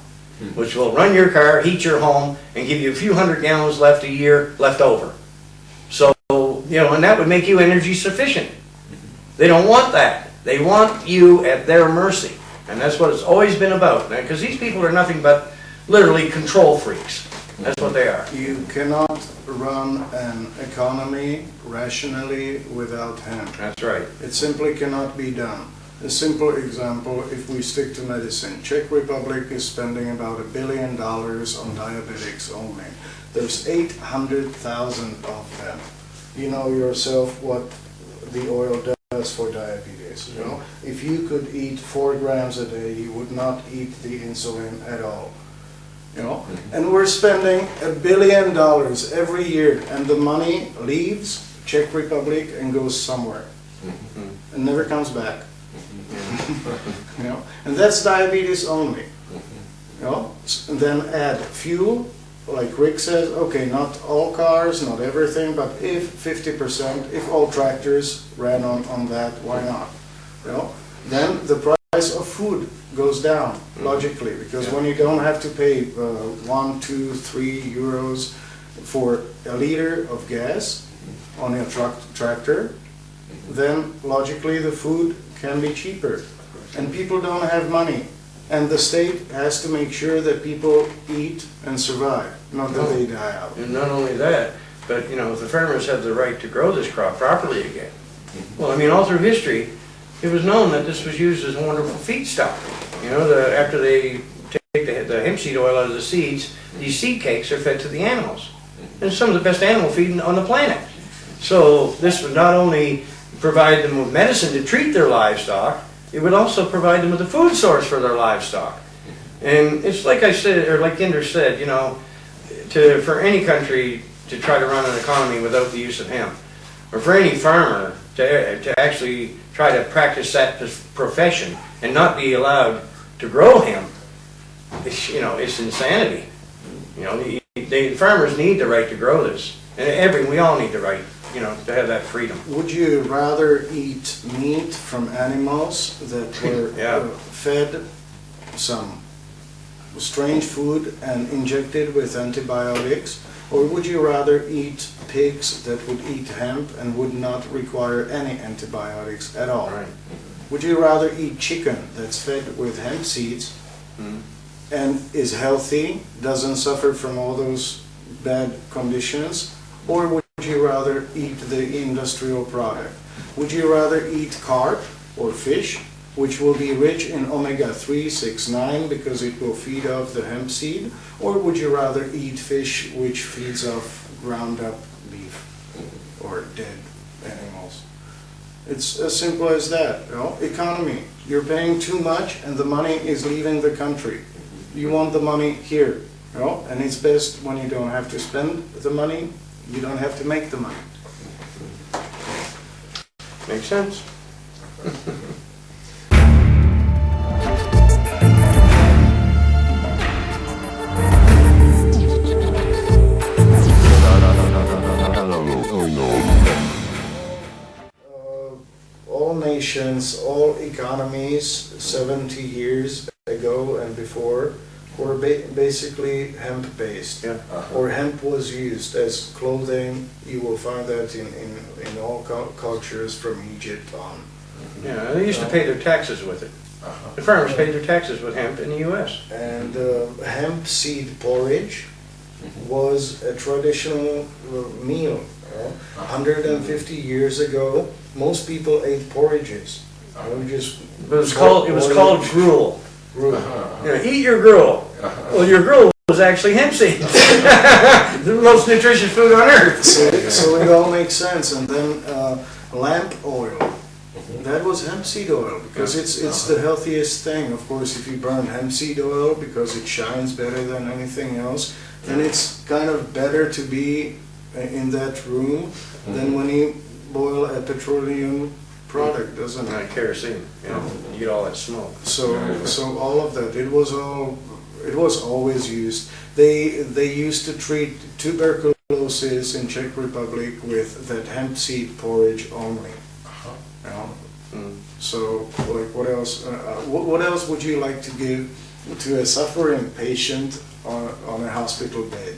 which will run your car, heat your home, and give you a few hundred gallons left a year left over. So, you know, and that would make you energy sufficient. They don't want that. They want you at their mercy. And that's what it's always been about. Because these people are nothing but literally control freaks. That's what they are. You cannot run an economy rationally without hemp. That's right. It simply cannot be done. A simple example, if we stick to medicine, Czech Republic is spending about $1 billion on diabetics only. There's 800,000 of them. You know yourself what the oil does for diabetes, you know? If you could eat 4 grams a day, you would not eat the insulin at all, you know? And we're spending $1 billion every year, and the money leaves Czech Republic and goes somewhere, and never comes back. You know, and that's diabetes only. You know, and then add fuel, like Rick says. Okay, not all cars, not everything, but if 50%, if all tractors ran on that, why not? You know, then the price of food goes down logically, because when you don't have to pay 1, 2, 3 euros for a liter of gas on your tractor, then logically the food can be cheaper, and people don't have money, and the state has to make sure that people eat and survive, not that they die out. And not only that, but you know, the farmers have the right to grow this crop properly again. Well, I mean, all through history, it was known that this was used as a wonderful feedstock. You know, after they take the hemp seed oil out of the seeds, these seed cakes are fed to the animals. And it's some of the best animal feed on the planet. So this would not only provide them with medicine to treat their livestock, it would also provide them with a food source for their livestock. And it's like I said, or like Ginder said, you know, for any country to try to run an economy without the use of hemp, or for any farmer to actually try to practice that profession and not be allowed to grow hemp, it's, you know, it's insanity. You know, the farmers need the right to grow this, and we all need the right, you know, to have that freedom. Would you rather eat meat from animals that were fed some strange food and injected with antibiotics, or would you rather eat pigs that would eat hemp and would not require any antibiotics at all? Right. Would you rather eat chicken that's fed with hemp seeds and is healthy, doesn't suffer from all those bad conditions, or would you rather eat the industrial product? Would you rather eat carp or fish, which will be rich in omega-3, 6, 9 because it will feed off the hemp seed, or would you rather eat fish which feeds off ground up beef or dead animals? It's as simple as that, you know? Economy. You're paying too much and the money is leaving the country. You want the money here, you know? And it's best when you don't have to spend the money, you don't have to make the money. Makes sense. All nations, all economies 70 years ago and before were basically hemp-based. Yeah. Or hemp was used as clothing. You will find that in all cultures from Egypt on. Yeah, they used to pay their taxes with it. The farmers paid their taxes with hemp in the U.S. And hemp seed porridge was a traditional meal. 150 years ago, most people ate porridges. But it was called gruel. Gruel. You know, eat your gruel. Well, your gruel was actually hemp seed. The most nutritious food on earth. So it all makes sense. And then lamp oil. That was hemp seed oil because it's the healthiest thing. Of course, if you burn hemp seed oil because it shines better than anything else, then it's kind of better to be in that room than when you boil a petroleum product, doesn't it? Like kerosene, you know, you get all that smoke. So all of that, it was always used. They used to treat tuberculosis in Czech Republic with that hemp seed porridge only. You know? So, like, what else? What else would you like to give to a suffering patient on a hospital bed?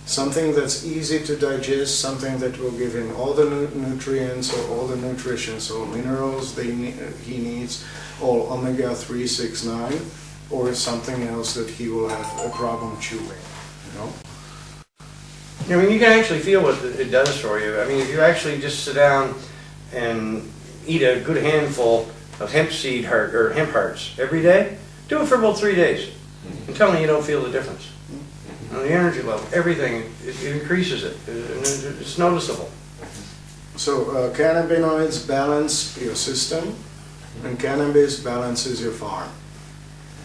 Something that's easy to digest, something that will give him all the nutrients or all the nutrition, so minerals he needs, all omega-3, 6, 9, or something else that he will have a problem chewing, you know? I mean, you can actually feel what it does for you. I mean, if you actually just sit down and eat a good handful of hemp seed heart or hemp hearts every day, do it for about 3 days, and tell me you don't feel the difference. You know, the energy level, everything, it increases it. It's noticeable. So cannabinoids balance your system, and cannabis balances your farm.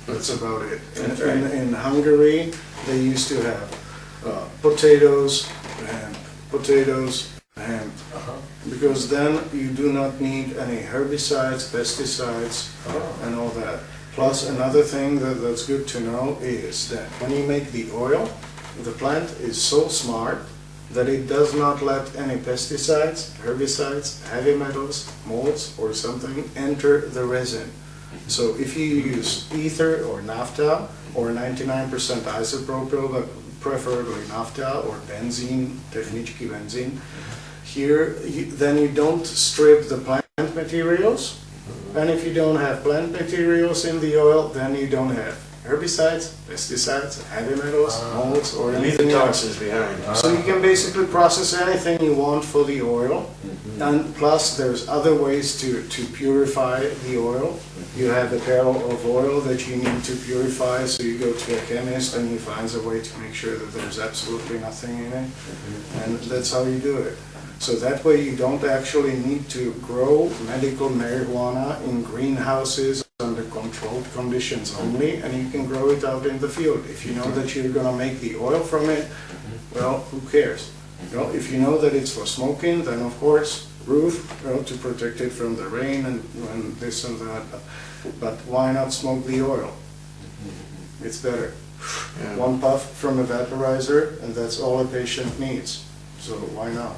That's about it. That's right. In Hungary, they used to have potatoes, hemp, because then you do not need any herbicides, pesticides, and all that. Plus, another thing that's good to know is that when you make the oil, the plant is so smart that it does not let any pesticides, herbicides, heavy metals, molds, or something enter the resin. So if you use ether or naphtha or 99% isopropyl, but preferably naphtha or benzene, techničky benzene, here then you don't strip the plant materials. And if you don't have plant materials in the oil, then you don't have herbicides, pesticides, heavy metals, molds, or Leave anything the else. toxins behind. So you can basically process anything you want for the oil. And plus there's other ways to purify the oil. You have a barrel of oil that you need to purify, so you go to a chemist and he finds a way to make sure that there's absolutely nothing in it. And that's how you do it. So that way you don't actually need to grow medical marijuana in greenhouses under controlled conditions only, and you can grow it out in the field. If you know that you're going to make the oil from it, well, who cares? You know, if you know that it's for smoking, then of course, roof, you know, to protect it from the rain and this and that. But why not smoke the oil? It's better. Yeah. One puff from a vaporizer, and that's all a patient needs. So why not?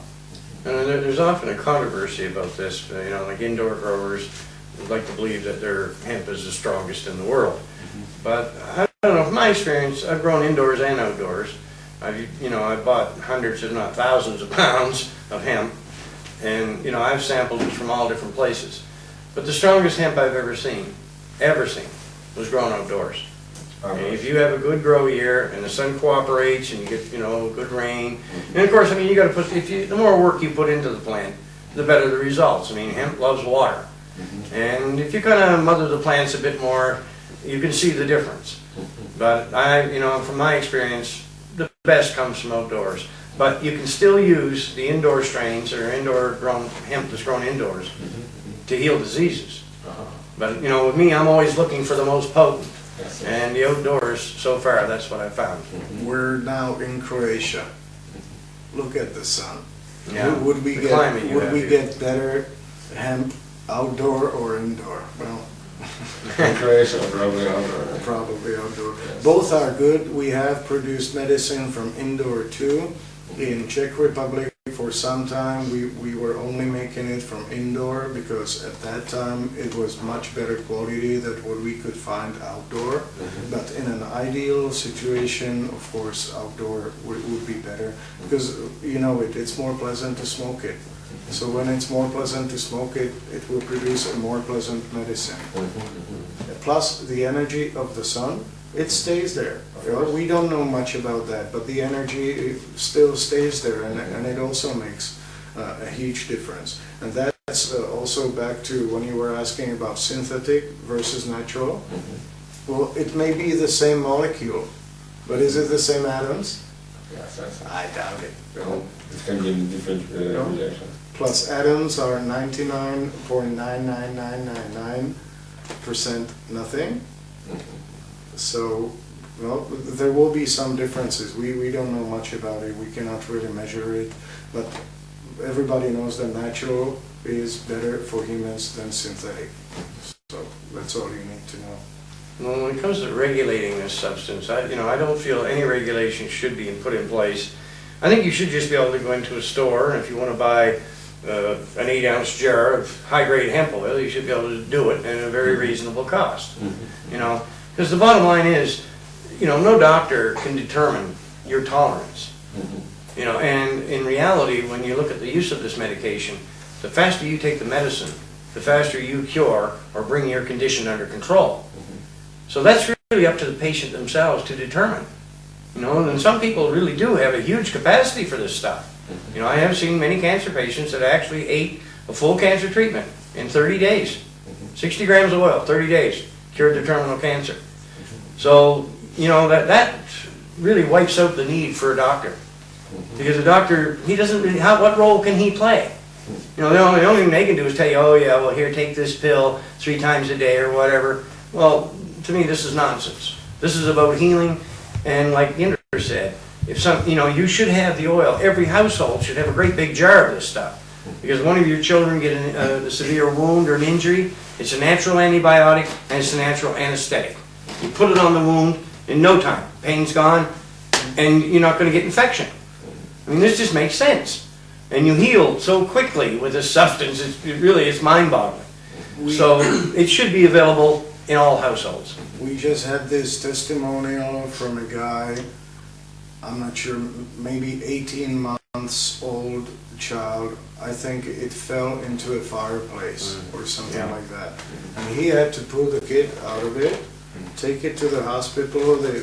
And there's often a controversy about this. You know, like indoor growers like to believe that their hemp is the strongest in the world. But I don't know, from my experience, I've grown indoors and outdoors. I've bought hundreds, if not thousands of pounds of hemp, and I've sampled it from all different places. But the strongest hemp I've ever seen, was grown outdoors. And if you have a good grow year and the sun cooperates and you get good rain, and of course you got to put the more work you put into the plant, the better the results. Hemp loves water, and if you kind of mother the plants a bit more, you can see the difference. But from my experience, the best comes from outdoors. But you can still use the indoor strains or indoor grown hemp that's grown indoors to heal diseases. But with me, I'm always looking for the most potent. And the outdoors, so far, that's what I found. We're now in Croatia. Look at the sun. Yeah. Would we The climate you would have we here. get better hemp outdoor or indoor? Well, In Croatia, probably outdoor. probably outdoor. Yes. Both are good. We have produced medicine from indoor too. In Czech Republic, for some time, we were only making it from indoor because at that time it was much better quality than what we could find outdoor. But in an ideal situation, of course, outdoor would be better because it's more pleasant to smoke it. So when it's more pleasant to smoke it, it will produce a more pleasant medicine. Plus the energy of the sun, it stays there. We don't know much about that, but the energy still stays there, and it also makes a huge difference. And that's also back to when you were asking about synthetic versus natural. Well, it may be the same molecule, but is it the same atoms? Yes, I doubt it. it can be in different reactions. Plus atoms are 99.999999% nothing. So, well, there will be some differences. We don't know much about it. We cannot really measure it. But everybody knows that natural is better for humans than synthetic. So that's all you need to know. Well, when it comes to regulating this substance, I don't feel any regulation should be put in place. I think you should just be able to go into a store, and if you want to buy an 8-ounce jar of high-grade hemp oil, you should be able to do it at a very reasonable cost. Because the bottom line is, no doctor can determine your tolerance. And in reality, when you look at the use of this medication, the faster you take the medicine, the faster you cure or bring your condition under control. So that's really up to the patient themselves to determine. And some people really do have a huge capacity for this stuff. I have seen many cancer patients that actually ate a full cancer treatment in 30 days. 60 grams of oil, 30 days, cured their terminal cancer. So, you know, that really wipes out the need for a doctor. Because a doctor, he doesn't really, what role can he play? You know, the only thing they can do is tell you, oh yeah, well here, take this pill 3 times a day or whatever. Well, to me, this is nonsense. This is about healing, and like Ginder said, if some, you know, you should have the oil. Every household should have a great big jar of this stuff. Because one of your children get a severe wound or an injury, it's a natural antibiotic and it's a natural anesthetic. You put it on the wound in no time, pain's gone, and you're not going to get infection. I mean, this just makes sense. And you heal so quickly with this substance, it's mind-boggling. So it should be available in all households. We just had this testimonial from a guy, I'm not sure, maybe 18 months old child. I think it fell into a fireplace or something like that. And he had to pull the kid out of it, take it to the hospital, they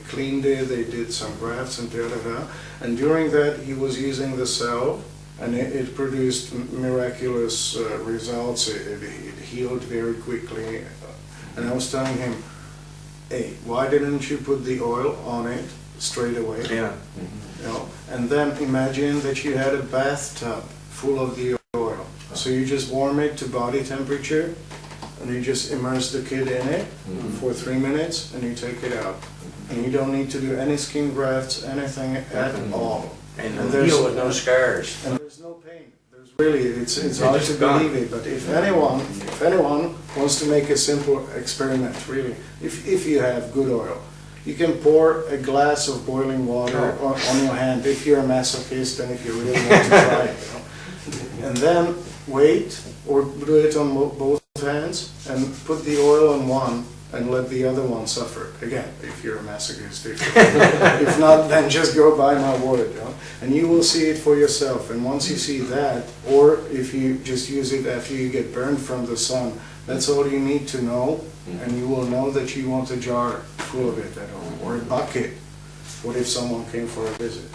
cleaned it, they did some grafts and da-da-da. And during that he was using the salve, and it produced miraculous results. It healed very quickly. And I was telling him, hey, why didn't you put the oil on it straight away? Yeah. You know? And then imagine that you had a bathtub full of the oil. So you just warm it to body temperature, and you just immerse the kid in it for 3 minutes, and you take it out. And you don't need to do any skin grafts, anything at all. And there's heal with no scars. And there's no pain. There's really, it's hard to believe it. But if anyone wants to make a simple experiment, really, if you have good oil, you can pour a glass of boiling water on your hand if you're a masochist and if you really want to try it. You know? And then wait, or do it on both hands, and put the oil on one and let the other one suffer. Again, if you're a masochist. If not, then just go by my word. You know? And you will see it for yourself. And once you see that, or if you just use it after you get burned from the sun, that's all you need to know. And you will know that you want a jar full of it at home, or a bucket. What if someone came for a visit?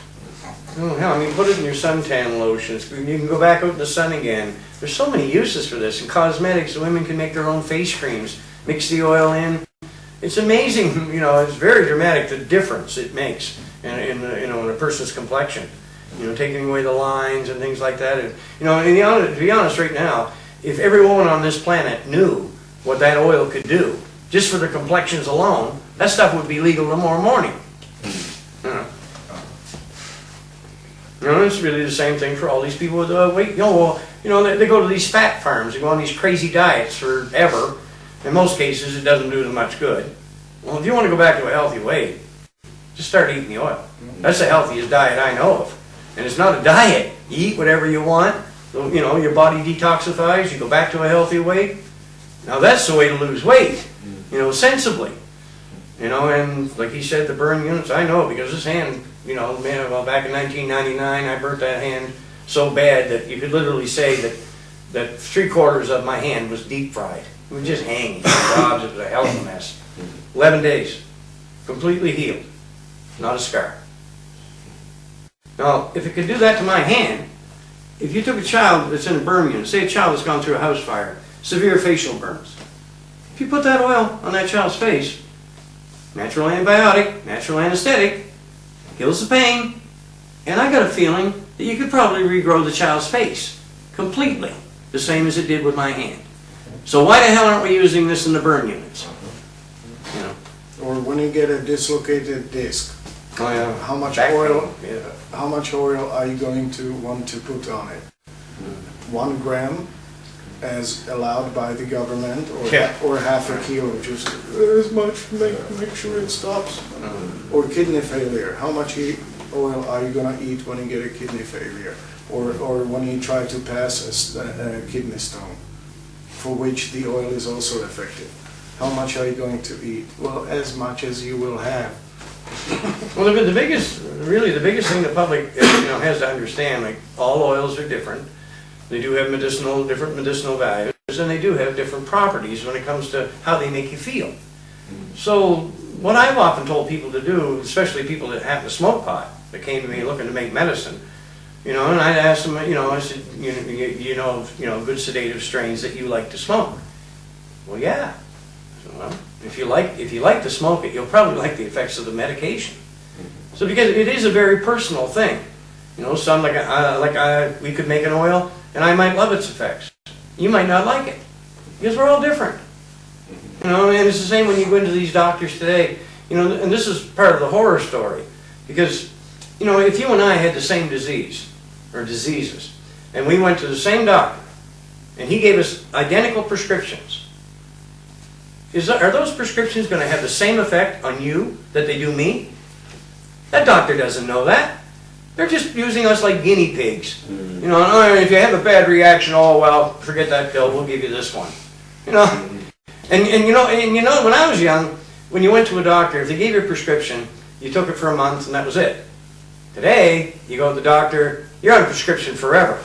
Oh, hell, I mean, put it in your suntan lotions. You can go back out in the sun again. There's so many uses for this. In cosmetics, women can make their own face creams, mix the oil in. It's amazing, you know, it's very dramatic the difference it makes in a person's complexion. You know, taking away the lines and things like that. And, you know, to be honest right now, if every woman on this planet knew what that oil could do, just for their complexions alone, that stuff would be legal tomorrow morning. You know, it's really the same thing for all these people with weight. They go to these fat farms, they go on these crazy diets forever. In most cases, it doesn't do them much good. Well, if you want to go back to a healthy weight, just start eating the oil. That's the healthiest diet I know of. And it's not a diet. You eat whatever you want. You know, your body detoxifies. You go back to a healthy weight. Now that's the way to lose weight. You know, sensibly. You know, and like he said, the burn units, I know because this hand, you know, man, well, back in 1999, I burnt that hand so bad that you could literally say that 3/4 of my hand was deep fried. It was just hanging. It was a hell of a mess. 11 days. Completely healed. Not a scar. Now, if it could do that to my hand, if you took a child that's in a burn unit, say a child that's gone through a house fire, severe facial burns, if you put that oil on that child's face, natural antibiotic, natural anesthetic, heals the pain, and I got a feeling that you could probably regrow the child's face completely, the same as it did with my hand. So why the hell aren't we using this in the burn units? You know. Or when you get a dislocated disc, how much oil are you going to want to put on it? 1 gram as allowed by the government, or half a kilo, just as much, make sure it stops. Or kidney failure, how much oil are you going to eat when you get a kidney failure? Or when you try to pass a kidney stone, for which the oil is also effective. How much are you going to eat? Well, as much as you will have. Well, the biggest thing the public has to understand, like all oils are different. They do have different medicinal values, and they do have different properties when it comes to how they make you feel. So what I've often told people to do, especially people that happen to smoke pot, that came to me looking to make medicine, and I'd ask them, I said, you know, good sedative strains that you like to smoke. Well, yeah. So, well, if you like to smoke it, you'll probably like the effects of the medication. So because it is a very personal thing. You know, some we could make an oil, and I might love its effects. You might not like it, because we're all different. You know, and it's the same when you go into these doctors today. You know, and this is part of the horror story, because, you know, if you and I had the same disease, or diseases, and we went to the same doctor, and he gave us identical prescriptions, are those prescriptions going to have the same effect on you that they do me? That doctor doesn't know that. They're just using us like guinea pigs. You know, oh, if you have a bad reaction, oh well, forget that pill, we'll give you this one. You know, and you know, when I was young, when you went to a doctor, if they gave you a prescription, you took it for a month and that was it. Today, you go to the doctor, you're on a prescription forever.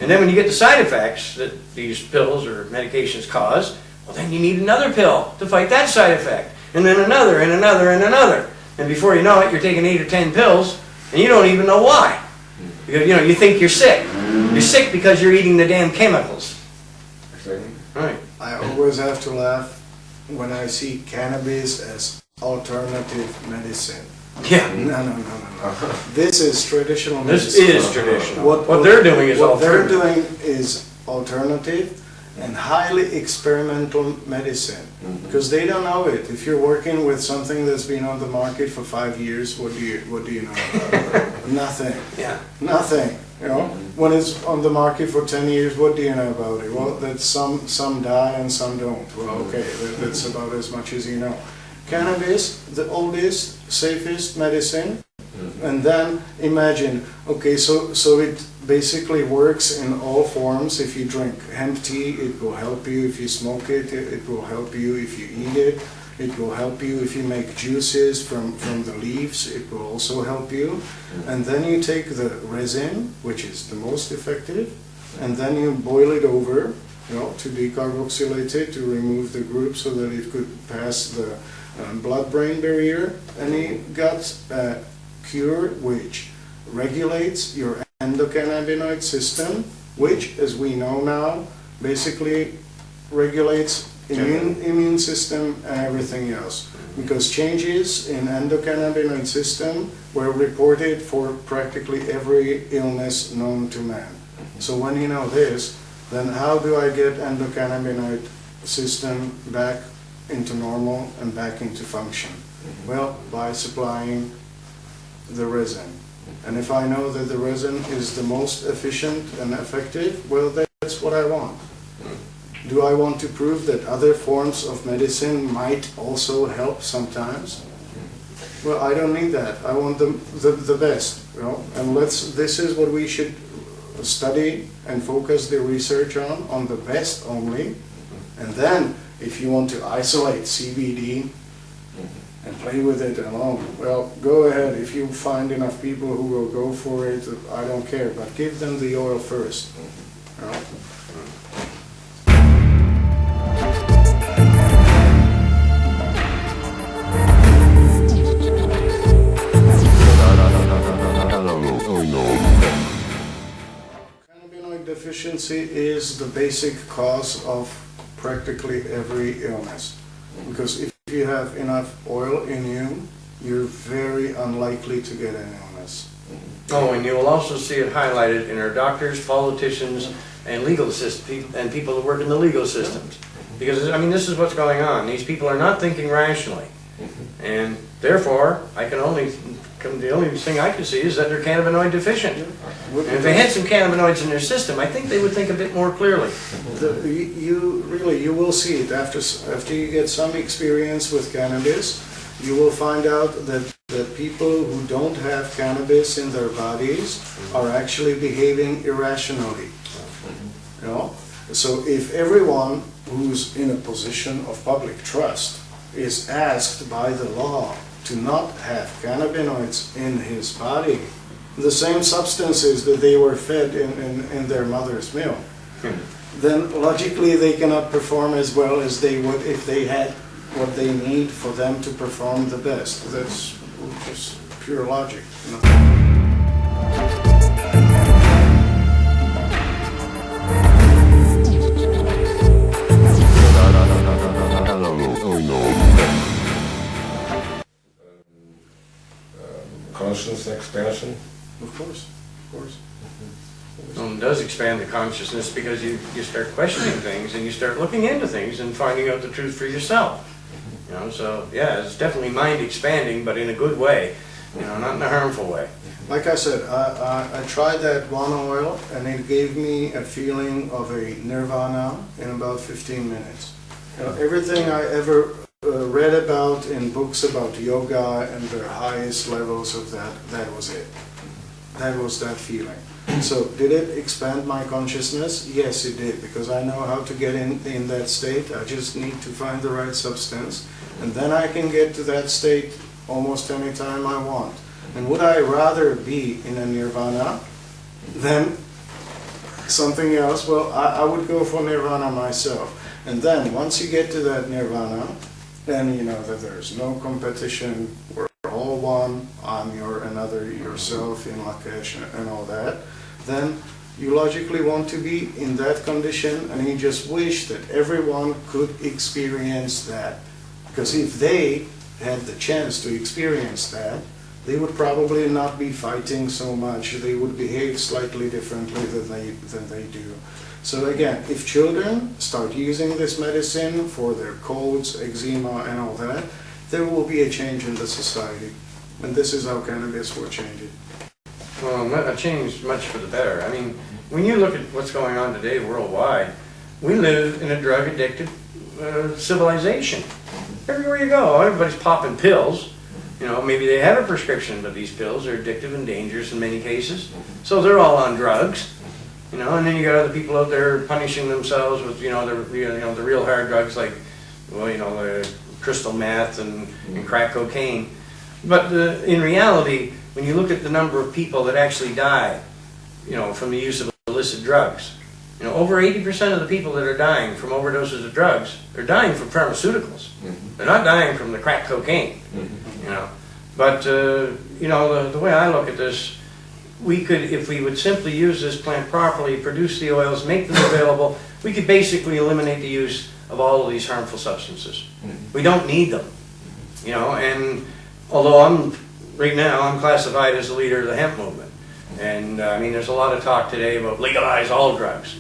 And then when you get the side effects that these pills or medications cause, well then you need another pill to fight that side effect. And then another, and another, and another. And before you know it, you're taking 8 or 10 pills, and you don't even know why. Because, you know, you think you're sick. You're sick because you're eating the damn chemicals. Right. I always have to laugh when I see cannabis as alternative medicine. Yeah. No. This is traditional medicine. This is traditional. What they're doing is alternative. What they're doing is alternative and highly experimental medicine, because they don't know it. If you're working with something that's been on the market for 5 years, what do you know about it? Nothing. Yeah. Nothing. You know, when it's on the market for 10 years, what do you know about it? Well, that some die and some don't. Well, okay, that's about as much as you know. Cannabis, the oldest, safest medicine, and then imagine, okay, so it basically works in all forms. If you drink hemp tea, it will help you. If you smoke it, it will help you. If you eat it, it will help you. If you make juices from the leaves, it will also help you. And then you take the resin, which is the most effective, and then you boil it over, you know, to decarboxylate it, to remove the group so that it could pass the blood-brain barrier, and you got a cure which regulates your endocannabinoid system, which, as we know now, basically regulates immune system and everything else. Because changes in endocannabinoid system were reported for practically every illness known to man. So when you know this, then how do I get endocannabinoid system back into normal and back into function? Well, by supplying the resin. And if I know that the resin is the most efficient and effective, well, that's what I want. Do I want to prove that other forms of medicine might also help sometimes? Well, I don't need that. I want the best, you know. And this is what we should study and focus the research on the best only. And then, if you want to isolate CBD and play with it alone, well, go ahead. If you find enough people who will go for it, I don't care. But give them the oil first. You know? Cannabinoid deficiency is the basic cause of practically every illness. Because if you have enough oil in you, you're very unlikely to get an illness. Oh, and you will also see it highlighted in our doctors, politicians, and legal system, and people who work in the legal systems. Because, I mean, this is what's going on. These people are not thinking rationally. And therefore, the only thing I can see is that they're cannabinoid deficient. And if they had some cannabinoids in their system, I think they would think a bit more clearly. You will see it after you get some experience with cannabis. You will find out that people who don't have cannabis in their bodies are actually behaving irrationally. You know? So if everyone who's in a position of public trust is asked by the law to not have cannabinoids in his body, the same substances that they were fed in their mother's milk, then logically they cannot perform as well as they would if they had what they need for them to perform the best. That's just pure logic. You know? course. Well, it does expand the consciousness because you start questioning things and you start looking into things and finding out the truth for yourself. You know, so yeah, it's definitely mind expanding, but in a good way. You know, not in a harmful way. Like I said, I tried that one oil and it gave me a feeling of a nirvana in about 15 minutes. You know, everything I ever read about in books about yoga and the highest levels of that, that was it. That was that feeling. So did it expand my consciousness? Yes, it did, because I know how to get in that state. I just need to find the right substance, and then I can get to that state almost any time I want. And would I rather be in a nirvana than something else? Well, I would go for nirvana myself. And then once you get to that nirvana, then you know that there's no competition, we're all one, I'm your another yourself in Lakesh and all that. Then you logically want to be in that condition, and you just wish that everyone could experience that. Because if they had the chance to experience that, they would probably not be fighting so much. They would behave slightly differently than they do. So again, if children start using this medicine for their colds, eczema, and all that, there will be a change in the society. And this is how cannabis will change it. Well, not a change much for the better. I mean, when you look at what's going on today worldwide, we live in a drug-addicted civilization. Everywhere you go, everybody's popping pills. You know, maybe they have a prescription, but these pills are addictive and dangerous in many cases. So they're all on drugs. You know, and then you got other people out there punishing themselves with, the real hard drugs like, well, the crystal meth and crack cocaine. But in reality, when you look at the number of people that actually die, from the use of illicit drugs, over 80% of the people that are dying from overdoses of drugs, they're dying from pharmaceuticals. They're not dying from the crack cocaine. But the way I look at this, we could, if we would simply use this plant properly, produce the oils, make them available, we could basically eliminate the use of all of these harmful substances. We don't need them, and although right now I'm classified as the leader of the hemp movement, and I mean there's a lot of talk today about legalize all drugs.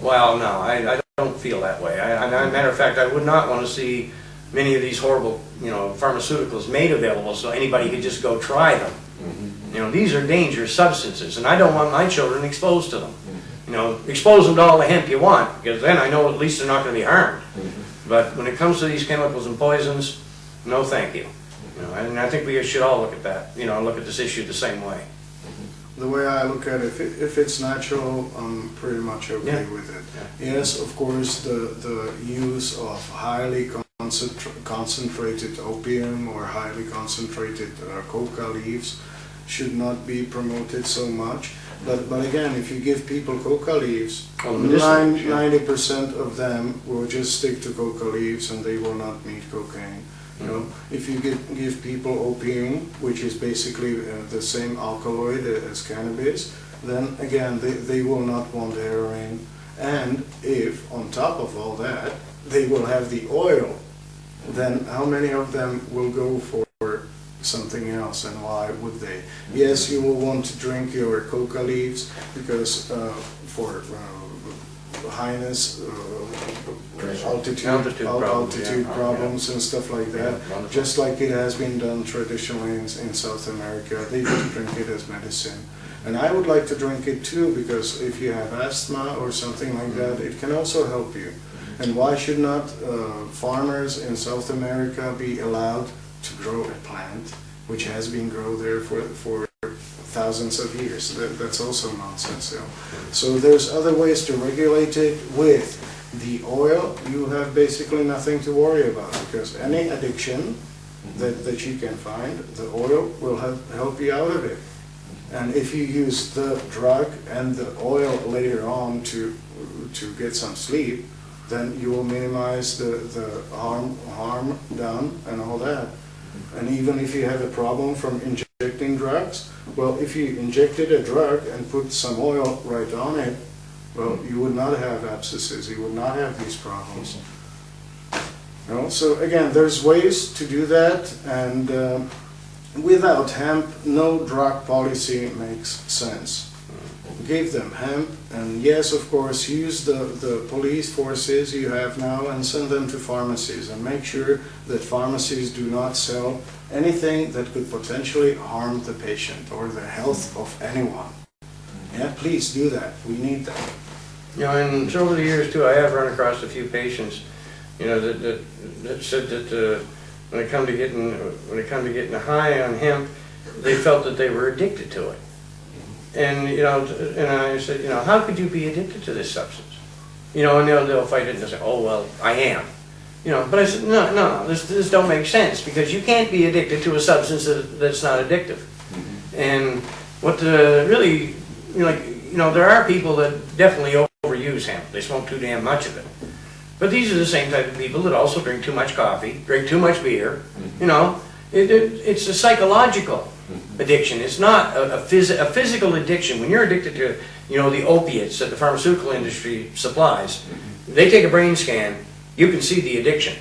Well, no, I don't feel that way. Matter of fact, I would not want to see many of these horrible, pharmaceuticals made available so anybody could just go try them. These are dangerous substances, and I don't want my children exposed to them. Expose them to all the hemp you want, because then I know at least they're not going to be harmed. But when it comes to these chemicals and poisons, no thank you. And I think we should all look at that, look at this issue the same way. The way I look at it, if it's natural, I'm pretty much okay with it. Yes, of course, the use of highly concentrated opium or highly concentrated coca leaves should not be promoted so much. But again, if you give people coca leaves, 90% of them will just stick to coca leaves and they will not need cocaine. If you give people opium, which is basically the same alkaloid as cannabis, then again they will not want heroin. And if on top of all that they will have the oil, then how many of them will go for something else, and why would they? Yes, you will want to drink your coca leaves because for highness, altitude problems and stuff like that, just like it has been done traditionally in South America. They just drink it as medicine. And I would like to drink it too, because if you have asthma or something like that, it can also help you. And why should not farmers in South America be allowed to grow a plant which has been grown there for thousands of years? That's also nonsense. So there's other ways to regulate it. With the oil, you have basically nothing to worry about, because any addiction that you can find, the oil will help you out of it. And if you use the drug and the oil later on to get some sleep, then you will minimize the harm done and all that. And even if you have a problem from injecting drugs, well, if you injected a drug and put some oil right on it, well, you would not have abscesses, you would not have these problems. So again, there's ways to do that, and without hemp, no drug policy makes sense. Give them hemp, and yes, of course, use the police forces you have now and send them to pharmacies, and make sure that pharmacies do not sell anything that could potentially harm the patient or the health of anyone. Yeah, please do that. We need that. You know, and so over the years too, I have run across a few patients, you know, that said that when it come to getting high on hemp, they felt that they were addicted to it. And you know, and I said, you know, how could you be addicted to this substance? You know, and they'll fight it and they'll say, oh well, I am. You know, but I said, no, this don't make sense, because you can't be addicted to a substance that's not addictive. And what really, you know, there are people that definitely overuse hemp. They smoke too damn much of it. But these are the same type of people that also drink too much coffee, drink too much beer. You know, it's a psychological addiction. It's not a physical addiction. When you're addicted to, you know, the opiates that the pharmaceutical industry supplies, they take a brain scan, you can see the addiction.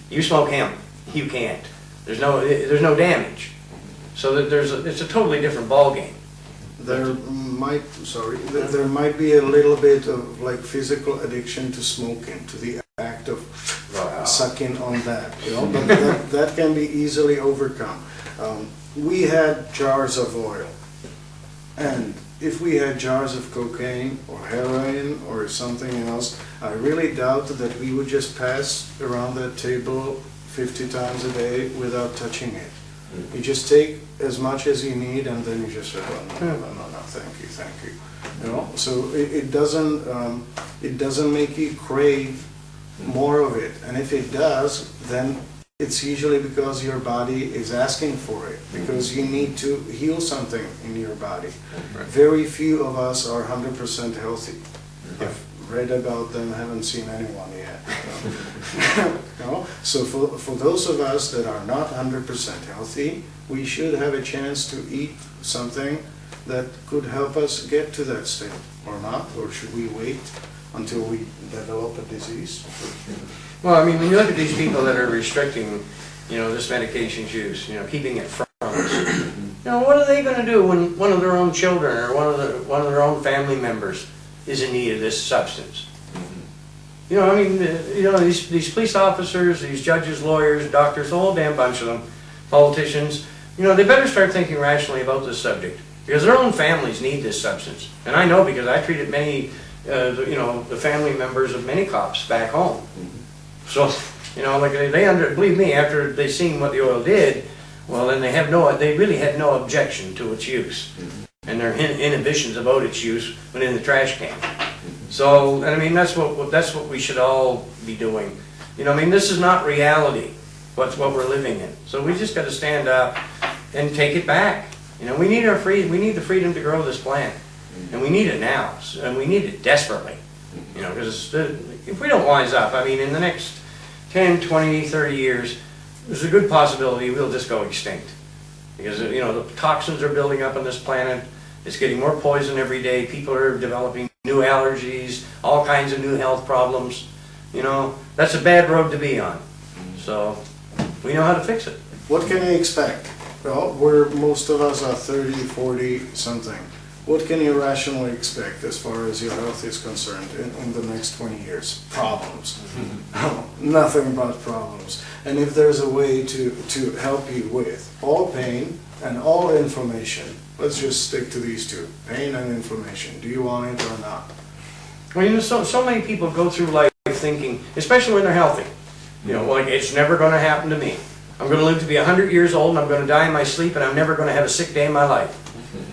You smoke hemp, you can't. There's no damage. So that it's a totally different ballgame. There might be a little bit of like physical addiction to smoking, to the act of sucking on that, you know, but that can be easily overcome. We had jars of oil, and if we had jars of cocaine or heroin or something else, I really doubt that we would just pass around that table 50 times a day without touching it. You just take as much as you need, and then you just say, oh, no, thank you. You know, so it doesn't make you crave more of it, and if it does, then it's usually because your body is asking for it, because you need to heal something in your body. Very few of us are 100% healthy. I've read about them, haven't seen anyone yet. No? So for those of us that are not 100% healthy, we should have a chance to eat something that could help us get to that state, or not, or should we wait until we develop a disease? Well, I mean, when you look at these people that are restricting, you know, this medication's use, you know, keeping it from us, you know, what are they going to do when one of their own children or one of their own family members is in need of this substance? You know, I mean, you know, these police officers, these judges, lawyers, doctors, the whole damn bunch of them, politicians, you know, they better start thinking rationally about this subject, because their own families need this substance. And I know, because I treated many, you know, the family members of many cops back home. So, you know, like believe me, after they seen what the oil did, well, then they really had no objection to its use, and their inhibitions about its use went in the trash can. So, and I mean, that's what we should all be doing. You know, I mean, this is not reality. What we're living in. So we just got to stand up and take it back. You know, we need our freedom. We need the freedom to grow this plant, and we need it now, and we need it desperately. You know, because if we don't wise up, I mean, in the next 10, 20, 30 years, there's a good possibility we'll just go extinct. Because, you know, the toxins are building up on this planet. It's getting more poison every day. People are developing new allergies, all kinds of new health problems. You know, that's a bad road to be on. So we know how to fix it. What can you expect? Well, most of us are 30, 40 something. What can you rationally expect as far as your health is concerned in the next 20 years? Problems. Nothing but problems. And if there's a way to help you with all pain and all inflammation, let's just stick to these two, pain and inflammation. Do you want it or not? Well, you know, so many people go through life thinking, especially when they're healthy, you know, like, it's never going to happen to me. I'm going to live to be 100 years old, and I'm going to die in my sleep, and I'm never going to have a sick day in my life.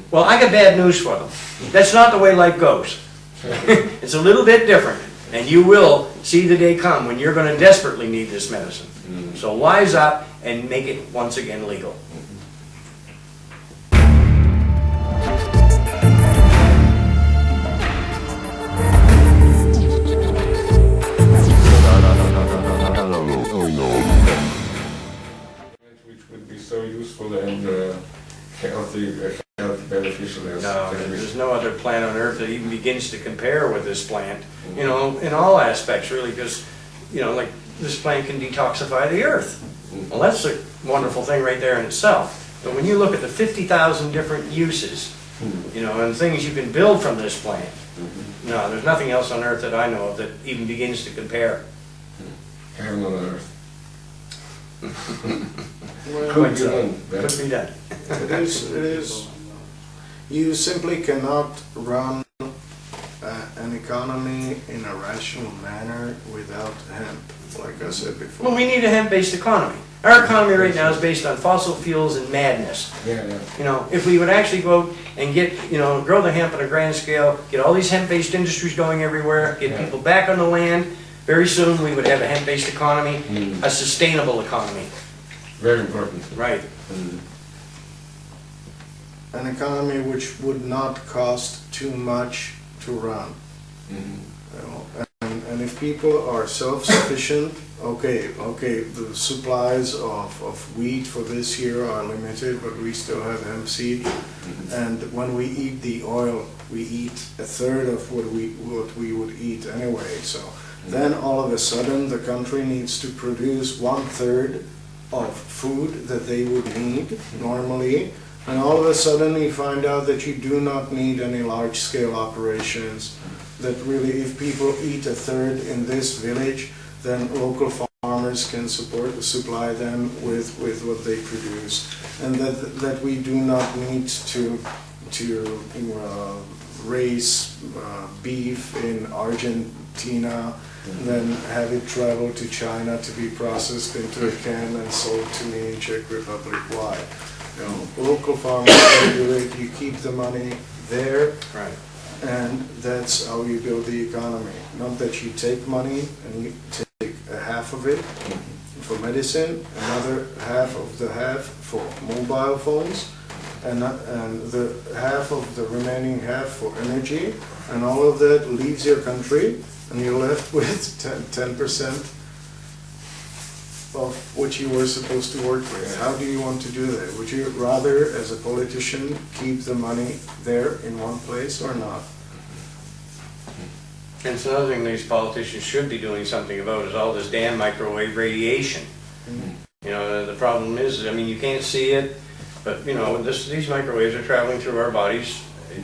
Well, I got bad news for them. That's not the way life goes. It's a little bit different, and you will see the day come when you're going to desperately need this medicine. So wise up and make it once again legal. Which would be so useful and health beneficial as No, there's no other plant on earth that even begins to compare with this plant, you know, in all aspects, really, because, you know, like, this plant can detoxify the earth. Well, that's a wonderful thing right there in itself. But when you look at the 50,000 different uses You know, and things you can build from this plant. No, there's nothing else on earth that I know of that even begins to compare. Heaven on earth. Well, Could be done. Could be done. it is, you simply cannot run an economy in a rational manner without hemp, like I said before. Well, we need a hemp-based economy. Our economy right now is based on fossil fuels and madness. Yeah, yeah. You know, if we would actually go out and get, you know, grow the hemp on a grand scale, get all these hemp-based industries going everywhere, get people back on the land, very soon we would have a hemp-based economy, a sustainable economy. Very important. Right. An economy which would not cost too much to run. You know, and if people are self-sufficient, okay, the supplies of wheat for this year are limited, but we still have hemp seed. And when we eat the oil, we eat a third of what we would eat anyway. So then all of a sudden the country needs to produce 1/3 of food that they would need normally. And all of a sudden you find out that you do not need any large-scale operations, that really if people eat 1/3 in this village, then local farmers can supply them with what they produce. And that we do not need to raise beef in Argentina, then have it travel to China to be processed into a can and sold to me in Czech Republic. Why? You know, local farmers regulate, you keep the money there, Right. and that's how you build the economy. Not that you take money and you take a half of it for medicine, another half for mobile phones, and the half of the remaining half for energy, and all of that leaves your country, and you're left with 10% of what you were supposed to work with. How do you want to do that? Would you rather, as a politician, keep the money there in one place or not? And it's another thing these politicians should be doing something about is all this damn microwave radiation. You know, the problem is, I mean, you can't see it, but, you know, these microwaves are traveling through our bodies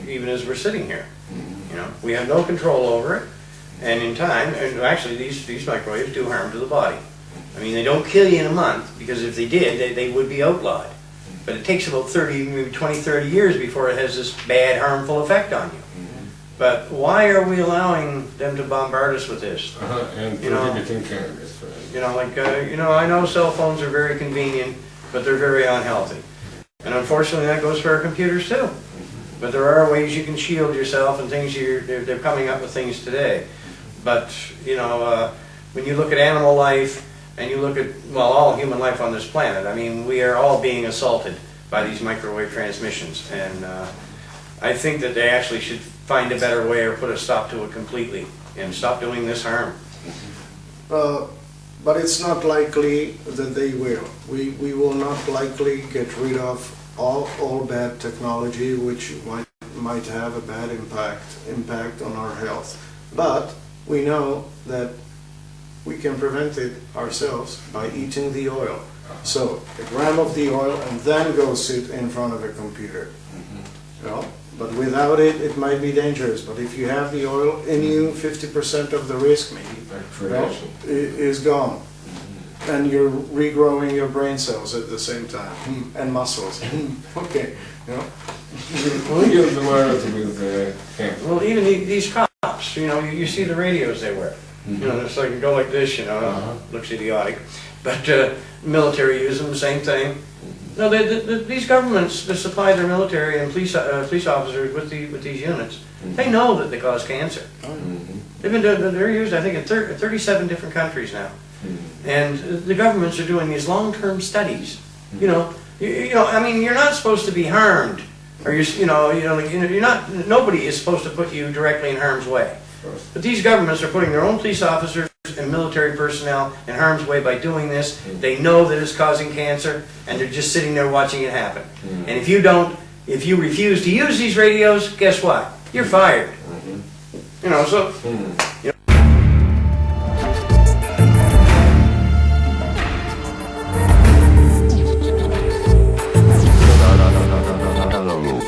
even as we're sitting here. You know, we have no control over it, and in time, and actually these microwaves do harm to the body. I mean, they don't kill you in a month, because if they did, they would be outlawed. But it takes about 30, maybe 20, 30 years before it has this bad, harmful effect on you. But why are we allowing them to bombard us with this? And You know, prohibiting cannabis. You know, like, you know, I know cell phones are very convenient, but they're very unhealthy. And unfortunately, that goes for our computers too. But there are ways you can shield yourself and things, they're coming up with things today. But, you know, when you look at animal life, and you look at, well, all human life on this planet, I mean, we are all being assaulted by these microwave transmissions. And I think that they actually should find a better way or put a stop to it completely and stop doing this harm. But it's not likely that they will. We will not likely get rid of all bad technology which might have a bad impact on our health. But we know that we can prevent it ourselves by eating the oil. So a gram of the oil and then go sit in front of a computer. You know? But without it, it might be dangerous. But if you have the oil in you, 50% of the risk maybe, you know, is gone. And you're regrowing your brain cells at the same time, and muscles. Okay, you know. We'll use the word with hemp. Well, even these cops, you know, you see the radios they wear. You know, it's like, go like this, you know, looks idiotic. But military use them, same thing. No, these governments that supply their military and police officers with these units, they know that they cause cancer. They've been they're used, I think, in 37 different countries now. And the governments are doing these long-term studies. You know, I mean, you're not supposed to be harmed, or you're not. Nobody is supposed to put you directly in harm's way. But these governments are putting their own police officers and military personnel in harm's way by doing this. They know that it's causing cancer, and they're just sitting there watching it happen. And if you refuse to use these radios, guess what? You're fired. You know, so. You know,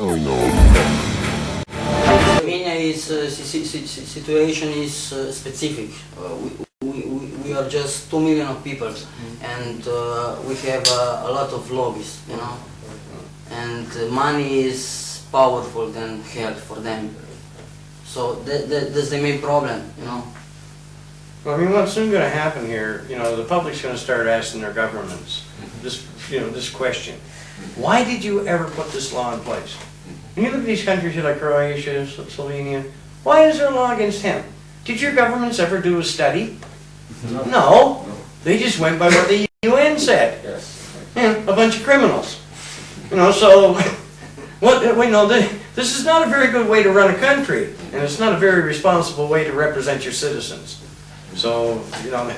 Oh no. Slovenia is situation is specific. We are just 2 million of people, and we have a lot of lobbies, you know, and money is powerful than health for them. So that's the main problem, you know. Well, I mean, what's soon going to happen here, you know, the public's going to start asking their governments this, you know, this question. Why did you ever put this law in place? When you look at these countries like Croatia, Slovenia, why is there a law against hemp? Did your governments ever do a study? No. They just went by what the UN said. Yeah, a bunch of criminals. You know, so, this is not a very good way to run a country, and it's not a very responsible way to represent your citizens. So, you know,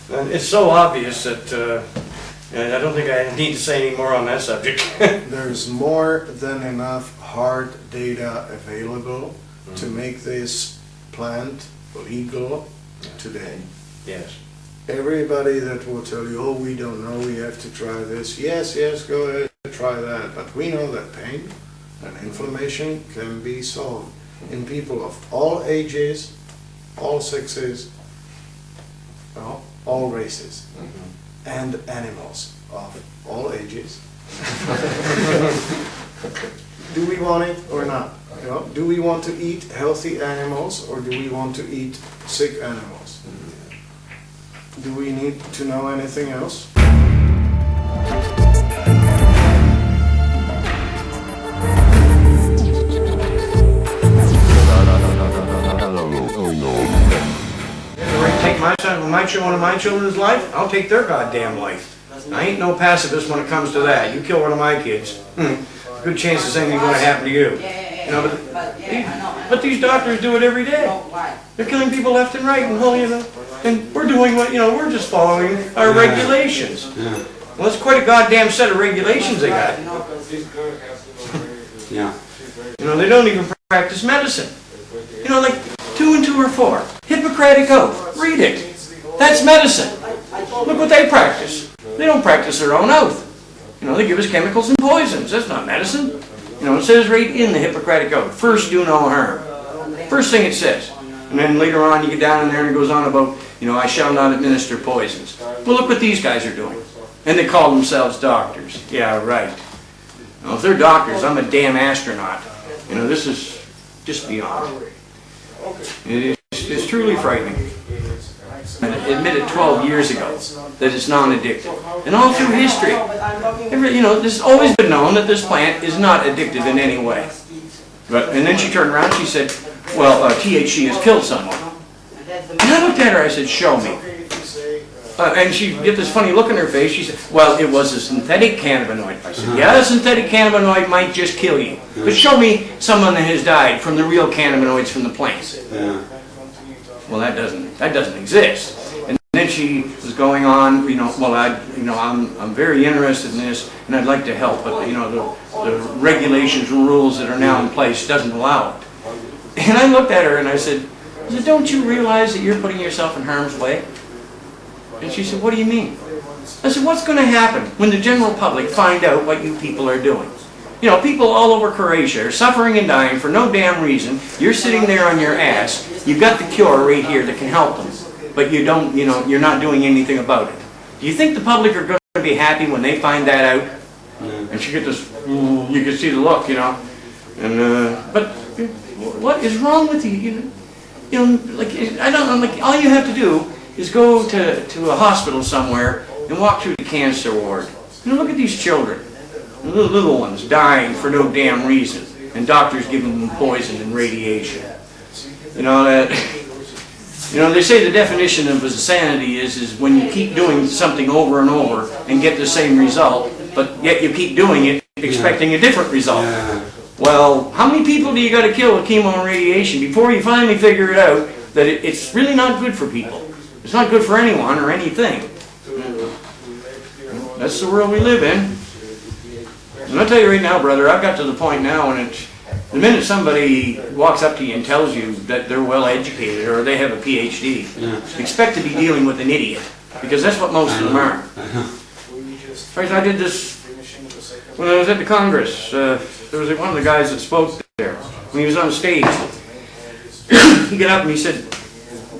it's so obvious that I don't think I need to say any more on that subject. There's more than enough hard data available to make this plant legal today. Yes. Everybody that will tell you, oh, we don't know, we have to try this. Yes, yes, go ahead, try that. But we know that pain and inflammation can be solved in people of all ages, all sexes, well, all races, and animals of all ages. Do we want it or not? You know, do we want to eat healthy animals or do we want to eat sick animals? Do we need to know anything else? Take my son, one of my children's life, I'll take their goddamn life. I ain't no pacifist when it comes to that. You kill one of my kids, good chance the same thing's going to happen to you. You know, but these doctors do it every day. They're killing people left and right, and and we're doing what, you know, we're just following our regulations. Well, it's quite a goddamn set of regulations they got. Yeah. You know, they don't even practice medicine. You know, like 2 and 2 are 4. Hippocratic Oath. Read it. That's medicine. Look what they practice. They don't practice their own oath. You know, they give us chemicals and poisons. That's not medicine. You know, it says right in the Hippocratic Oath, first do no harm. First thing it says. And then later on you get down in there and it goes on about, you know, I shall not administer poisons. Well, look what these guys are doing. And they call themselves doctors. Yeah, right. Well, if they're doctors, I'm a damn astronaut. You know, this is just beyond. It's truly frightening. And admitted 12 years ago that it's non-addictive. And all through history, you know, this has always been known that this plant is not addictive in any way. And then she turned around and she said, well, THC has killed someone. And I looked at her, I said, show me. And she get this funny look in her face. She said, well, it was a synthetic cannabinoid. I said, yeah, a synthetic cannabinoid might just kill you. But show me someone that has died from the real cannabinoids from the plants. Well, that doesn't exist. And then she was going on, you know, well, I'm very interested in this, and I'd like to help, but you know, the regulations and rules that are now in place doesn't allow it. And I looked at her and I said, don't you realize that you're putting yourself in harm's way? And she said, what do you mean? I said, what's going to happen when the general public find out what you people are doing? You know, people all over Croatia are suffering and dying for no damn reason. You're sitting there on your ass. You've got the cure right here that can help them. But you don't, you know, you're not doing anything about it. Do you think the public are going to be happy when they find that out? And she get this, you can see the look, you know. And, but what is wrong with you? You know, like, I don't, like, all you have to do is go to a hospital somewhere and walk through the cancer ward. You know, look at these children. Little ones dying for no damn reason, and doctors giving them poison and radiation. You know that. You know, they say the definition of insanity is when you keep doing something over and over and get the same result, but yet you keep doing it expecting a different result. Well, how many people do you got to kill with chemo and radiation before you finally figure it out that it's really not good for people? It's not good for anyone or anything. That's the world we live in. And I'll tell you right now, brother, I've got to the point now when the minute somebody walks up to you and tells you that they're well educated or they have a PhD, expect to be dealing with an idiot, because that's what most of them are. I did this when I was at the Congress. There was one of the guys that spoke there when he was on stage. he got up and he said,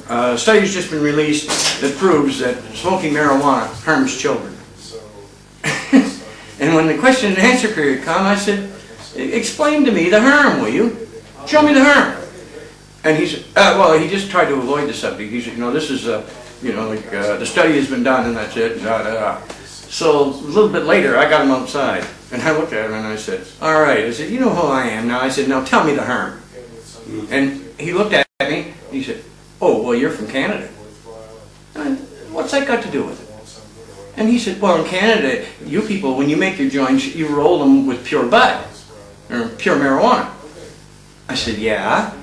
a study's just been released that proves that smoking marijuana harms children. And when the question and answer period came, I said, explain to me the harm, will you? Show me the harm. And he said, well, he just tried to avoid the subject. He said, this is, the study has been done and that's it, da, da, da. So a little bit later, I got him outside. And I looked at him and I said, all right. I said, you know who I am now? I said, now tell me the harm. And he looked at me, he said, oh, well, you're from Canada. And what's that got to do with it? And he said, well, in Canada, you people, when you make your joints, you roll them with pure bud, or pure marijuana. I said, yeah.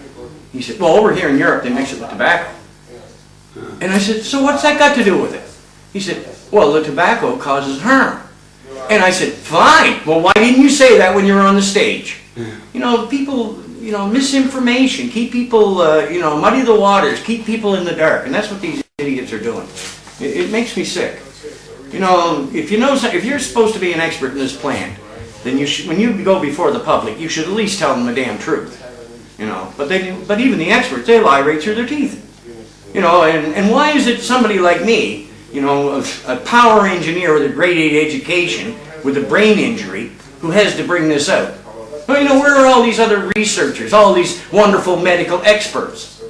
He said, well, over here in Europe, they mix it with tobacco. And I said, so what's that got to do with it? He said, well, the tobacco causes harm. And I said, fine. Well, why didn't you say that when you were on the stage? People, misinformation, keep people, muddy the waters, keep people in the dark. And that's what these idiots are doing. It makes me sick. If you're supposed to be an expert in this plant, then when you go before the public, you should at least tell them the damn truth. But even the experts, they lie right through their teeth. And why is it somebody like me, a power engineer with a grade 8 education, with a brain injury, who has to bring this out? Well, where are all these other researchers, all these wonderful medical experts?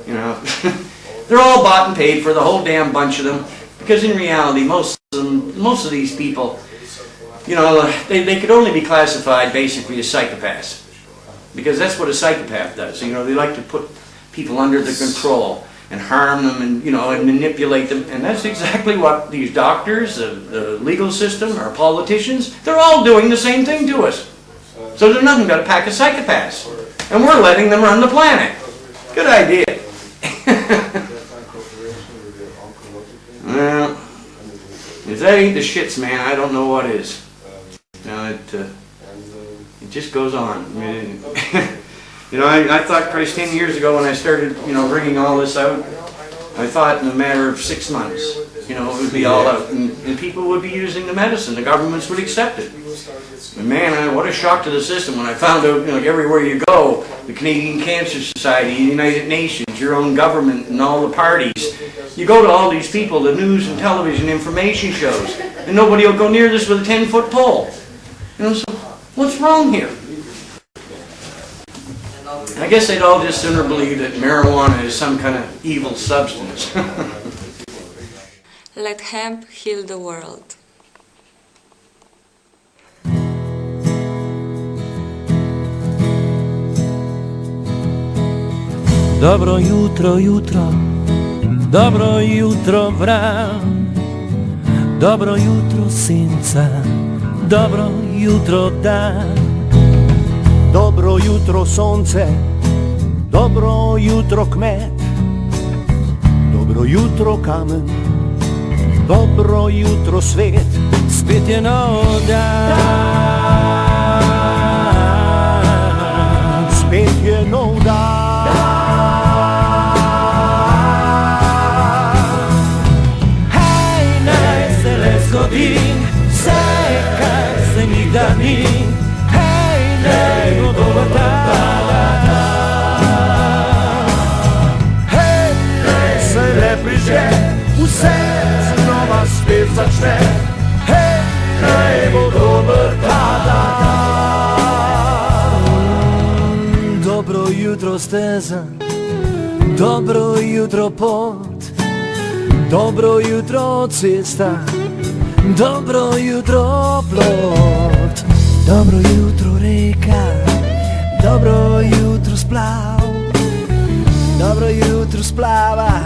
They're all bought and paid for, the whole damn bunch of them, because in reality, most of these people, they could only be classified basically as psychopaths. Because that's what a psychopath does. They like to put people under their control and harm them and manipulate them. And that's exactly what these doctors, the legal system, our politicians, they're all doing the same thing to us. So they're nothing but a pack of psychopaths. And we're letting them run the planet. Good idea. Well, if that ain't the shits, man, I don't know what is. It just goes on. I thought, Christ, 10 years ago when I started, bringing all this out, I thought in a matter of 6 months, it would be all out, and people would be using the medicine. The governments would accept it. And man, what a shock to the system when I found out, everywhere you go, the Canadian Cancer Society, the United Nations, your own government, and all the parties, you go to all these people, the news and television information shows, and nobody will go near this with a 10-foot pole. So what's wrong here? I guess they'd all just sooner believe that marijuana is some kind of evil substance. Let hemp heal the world. Dobro jutro, jutro, dobro jutro vran, dobro jutro senca, dobro jutro dan. Dobro jutro sonce, dobro jutro kmet, dobro jutro kamen, dobro jutro svet, spet je nov dan, spet je nov dan. Hej, naj se le zgodi, vse kar se nikdar ni. Hej, bo dober dan. Hej, naj se le prižge, vse znova spet začne. Hej, naj bo dober dan. Dobro jutro steza, dobro jutro pot, dobro jutro cesta, dobro jutro plot. Dobro jutro reka, dobro jutro splav, dobro jutro splava,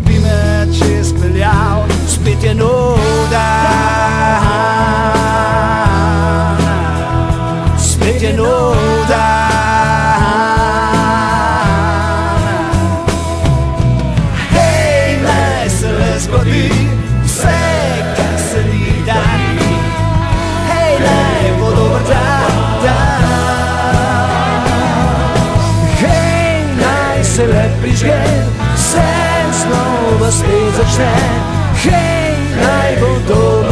bi me čez peljal, spet je nov dan, spet je nov dan. Hej, naj se le zgodi, vse, kar se nikdar ni. Hej, naj bo dober dan. Hej, naj se le prižge, vse znova spet začne. Hej, naj bo dober dan.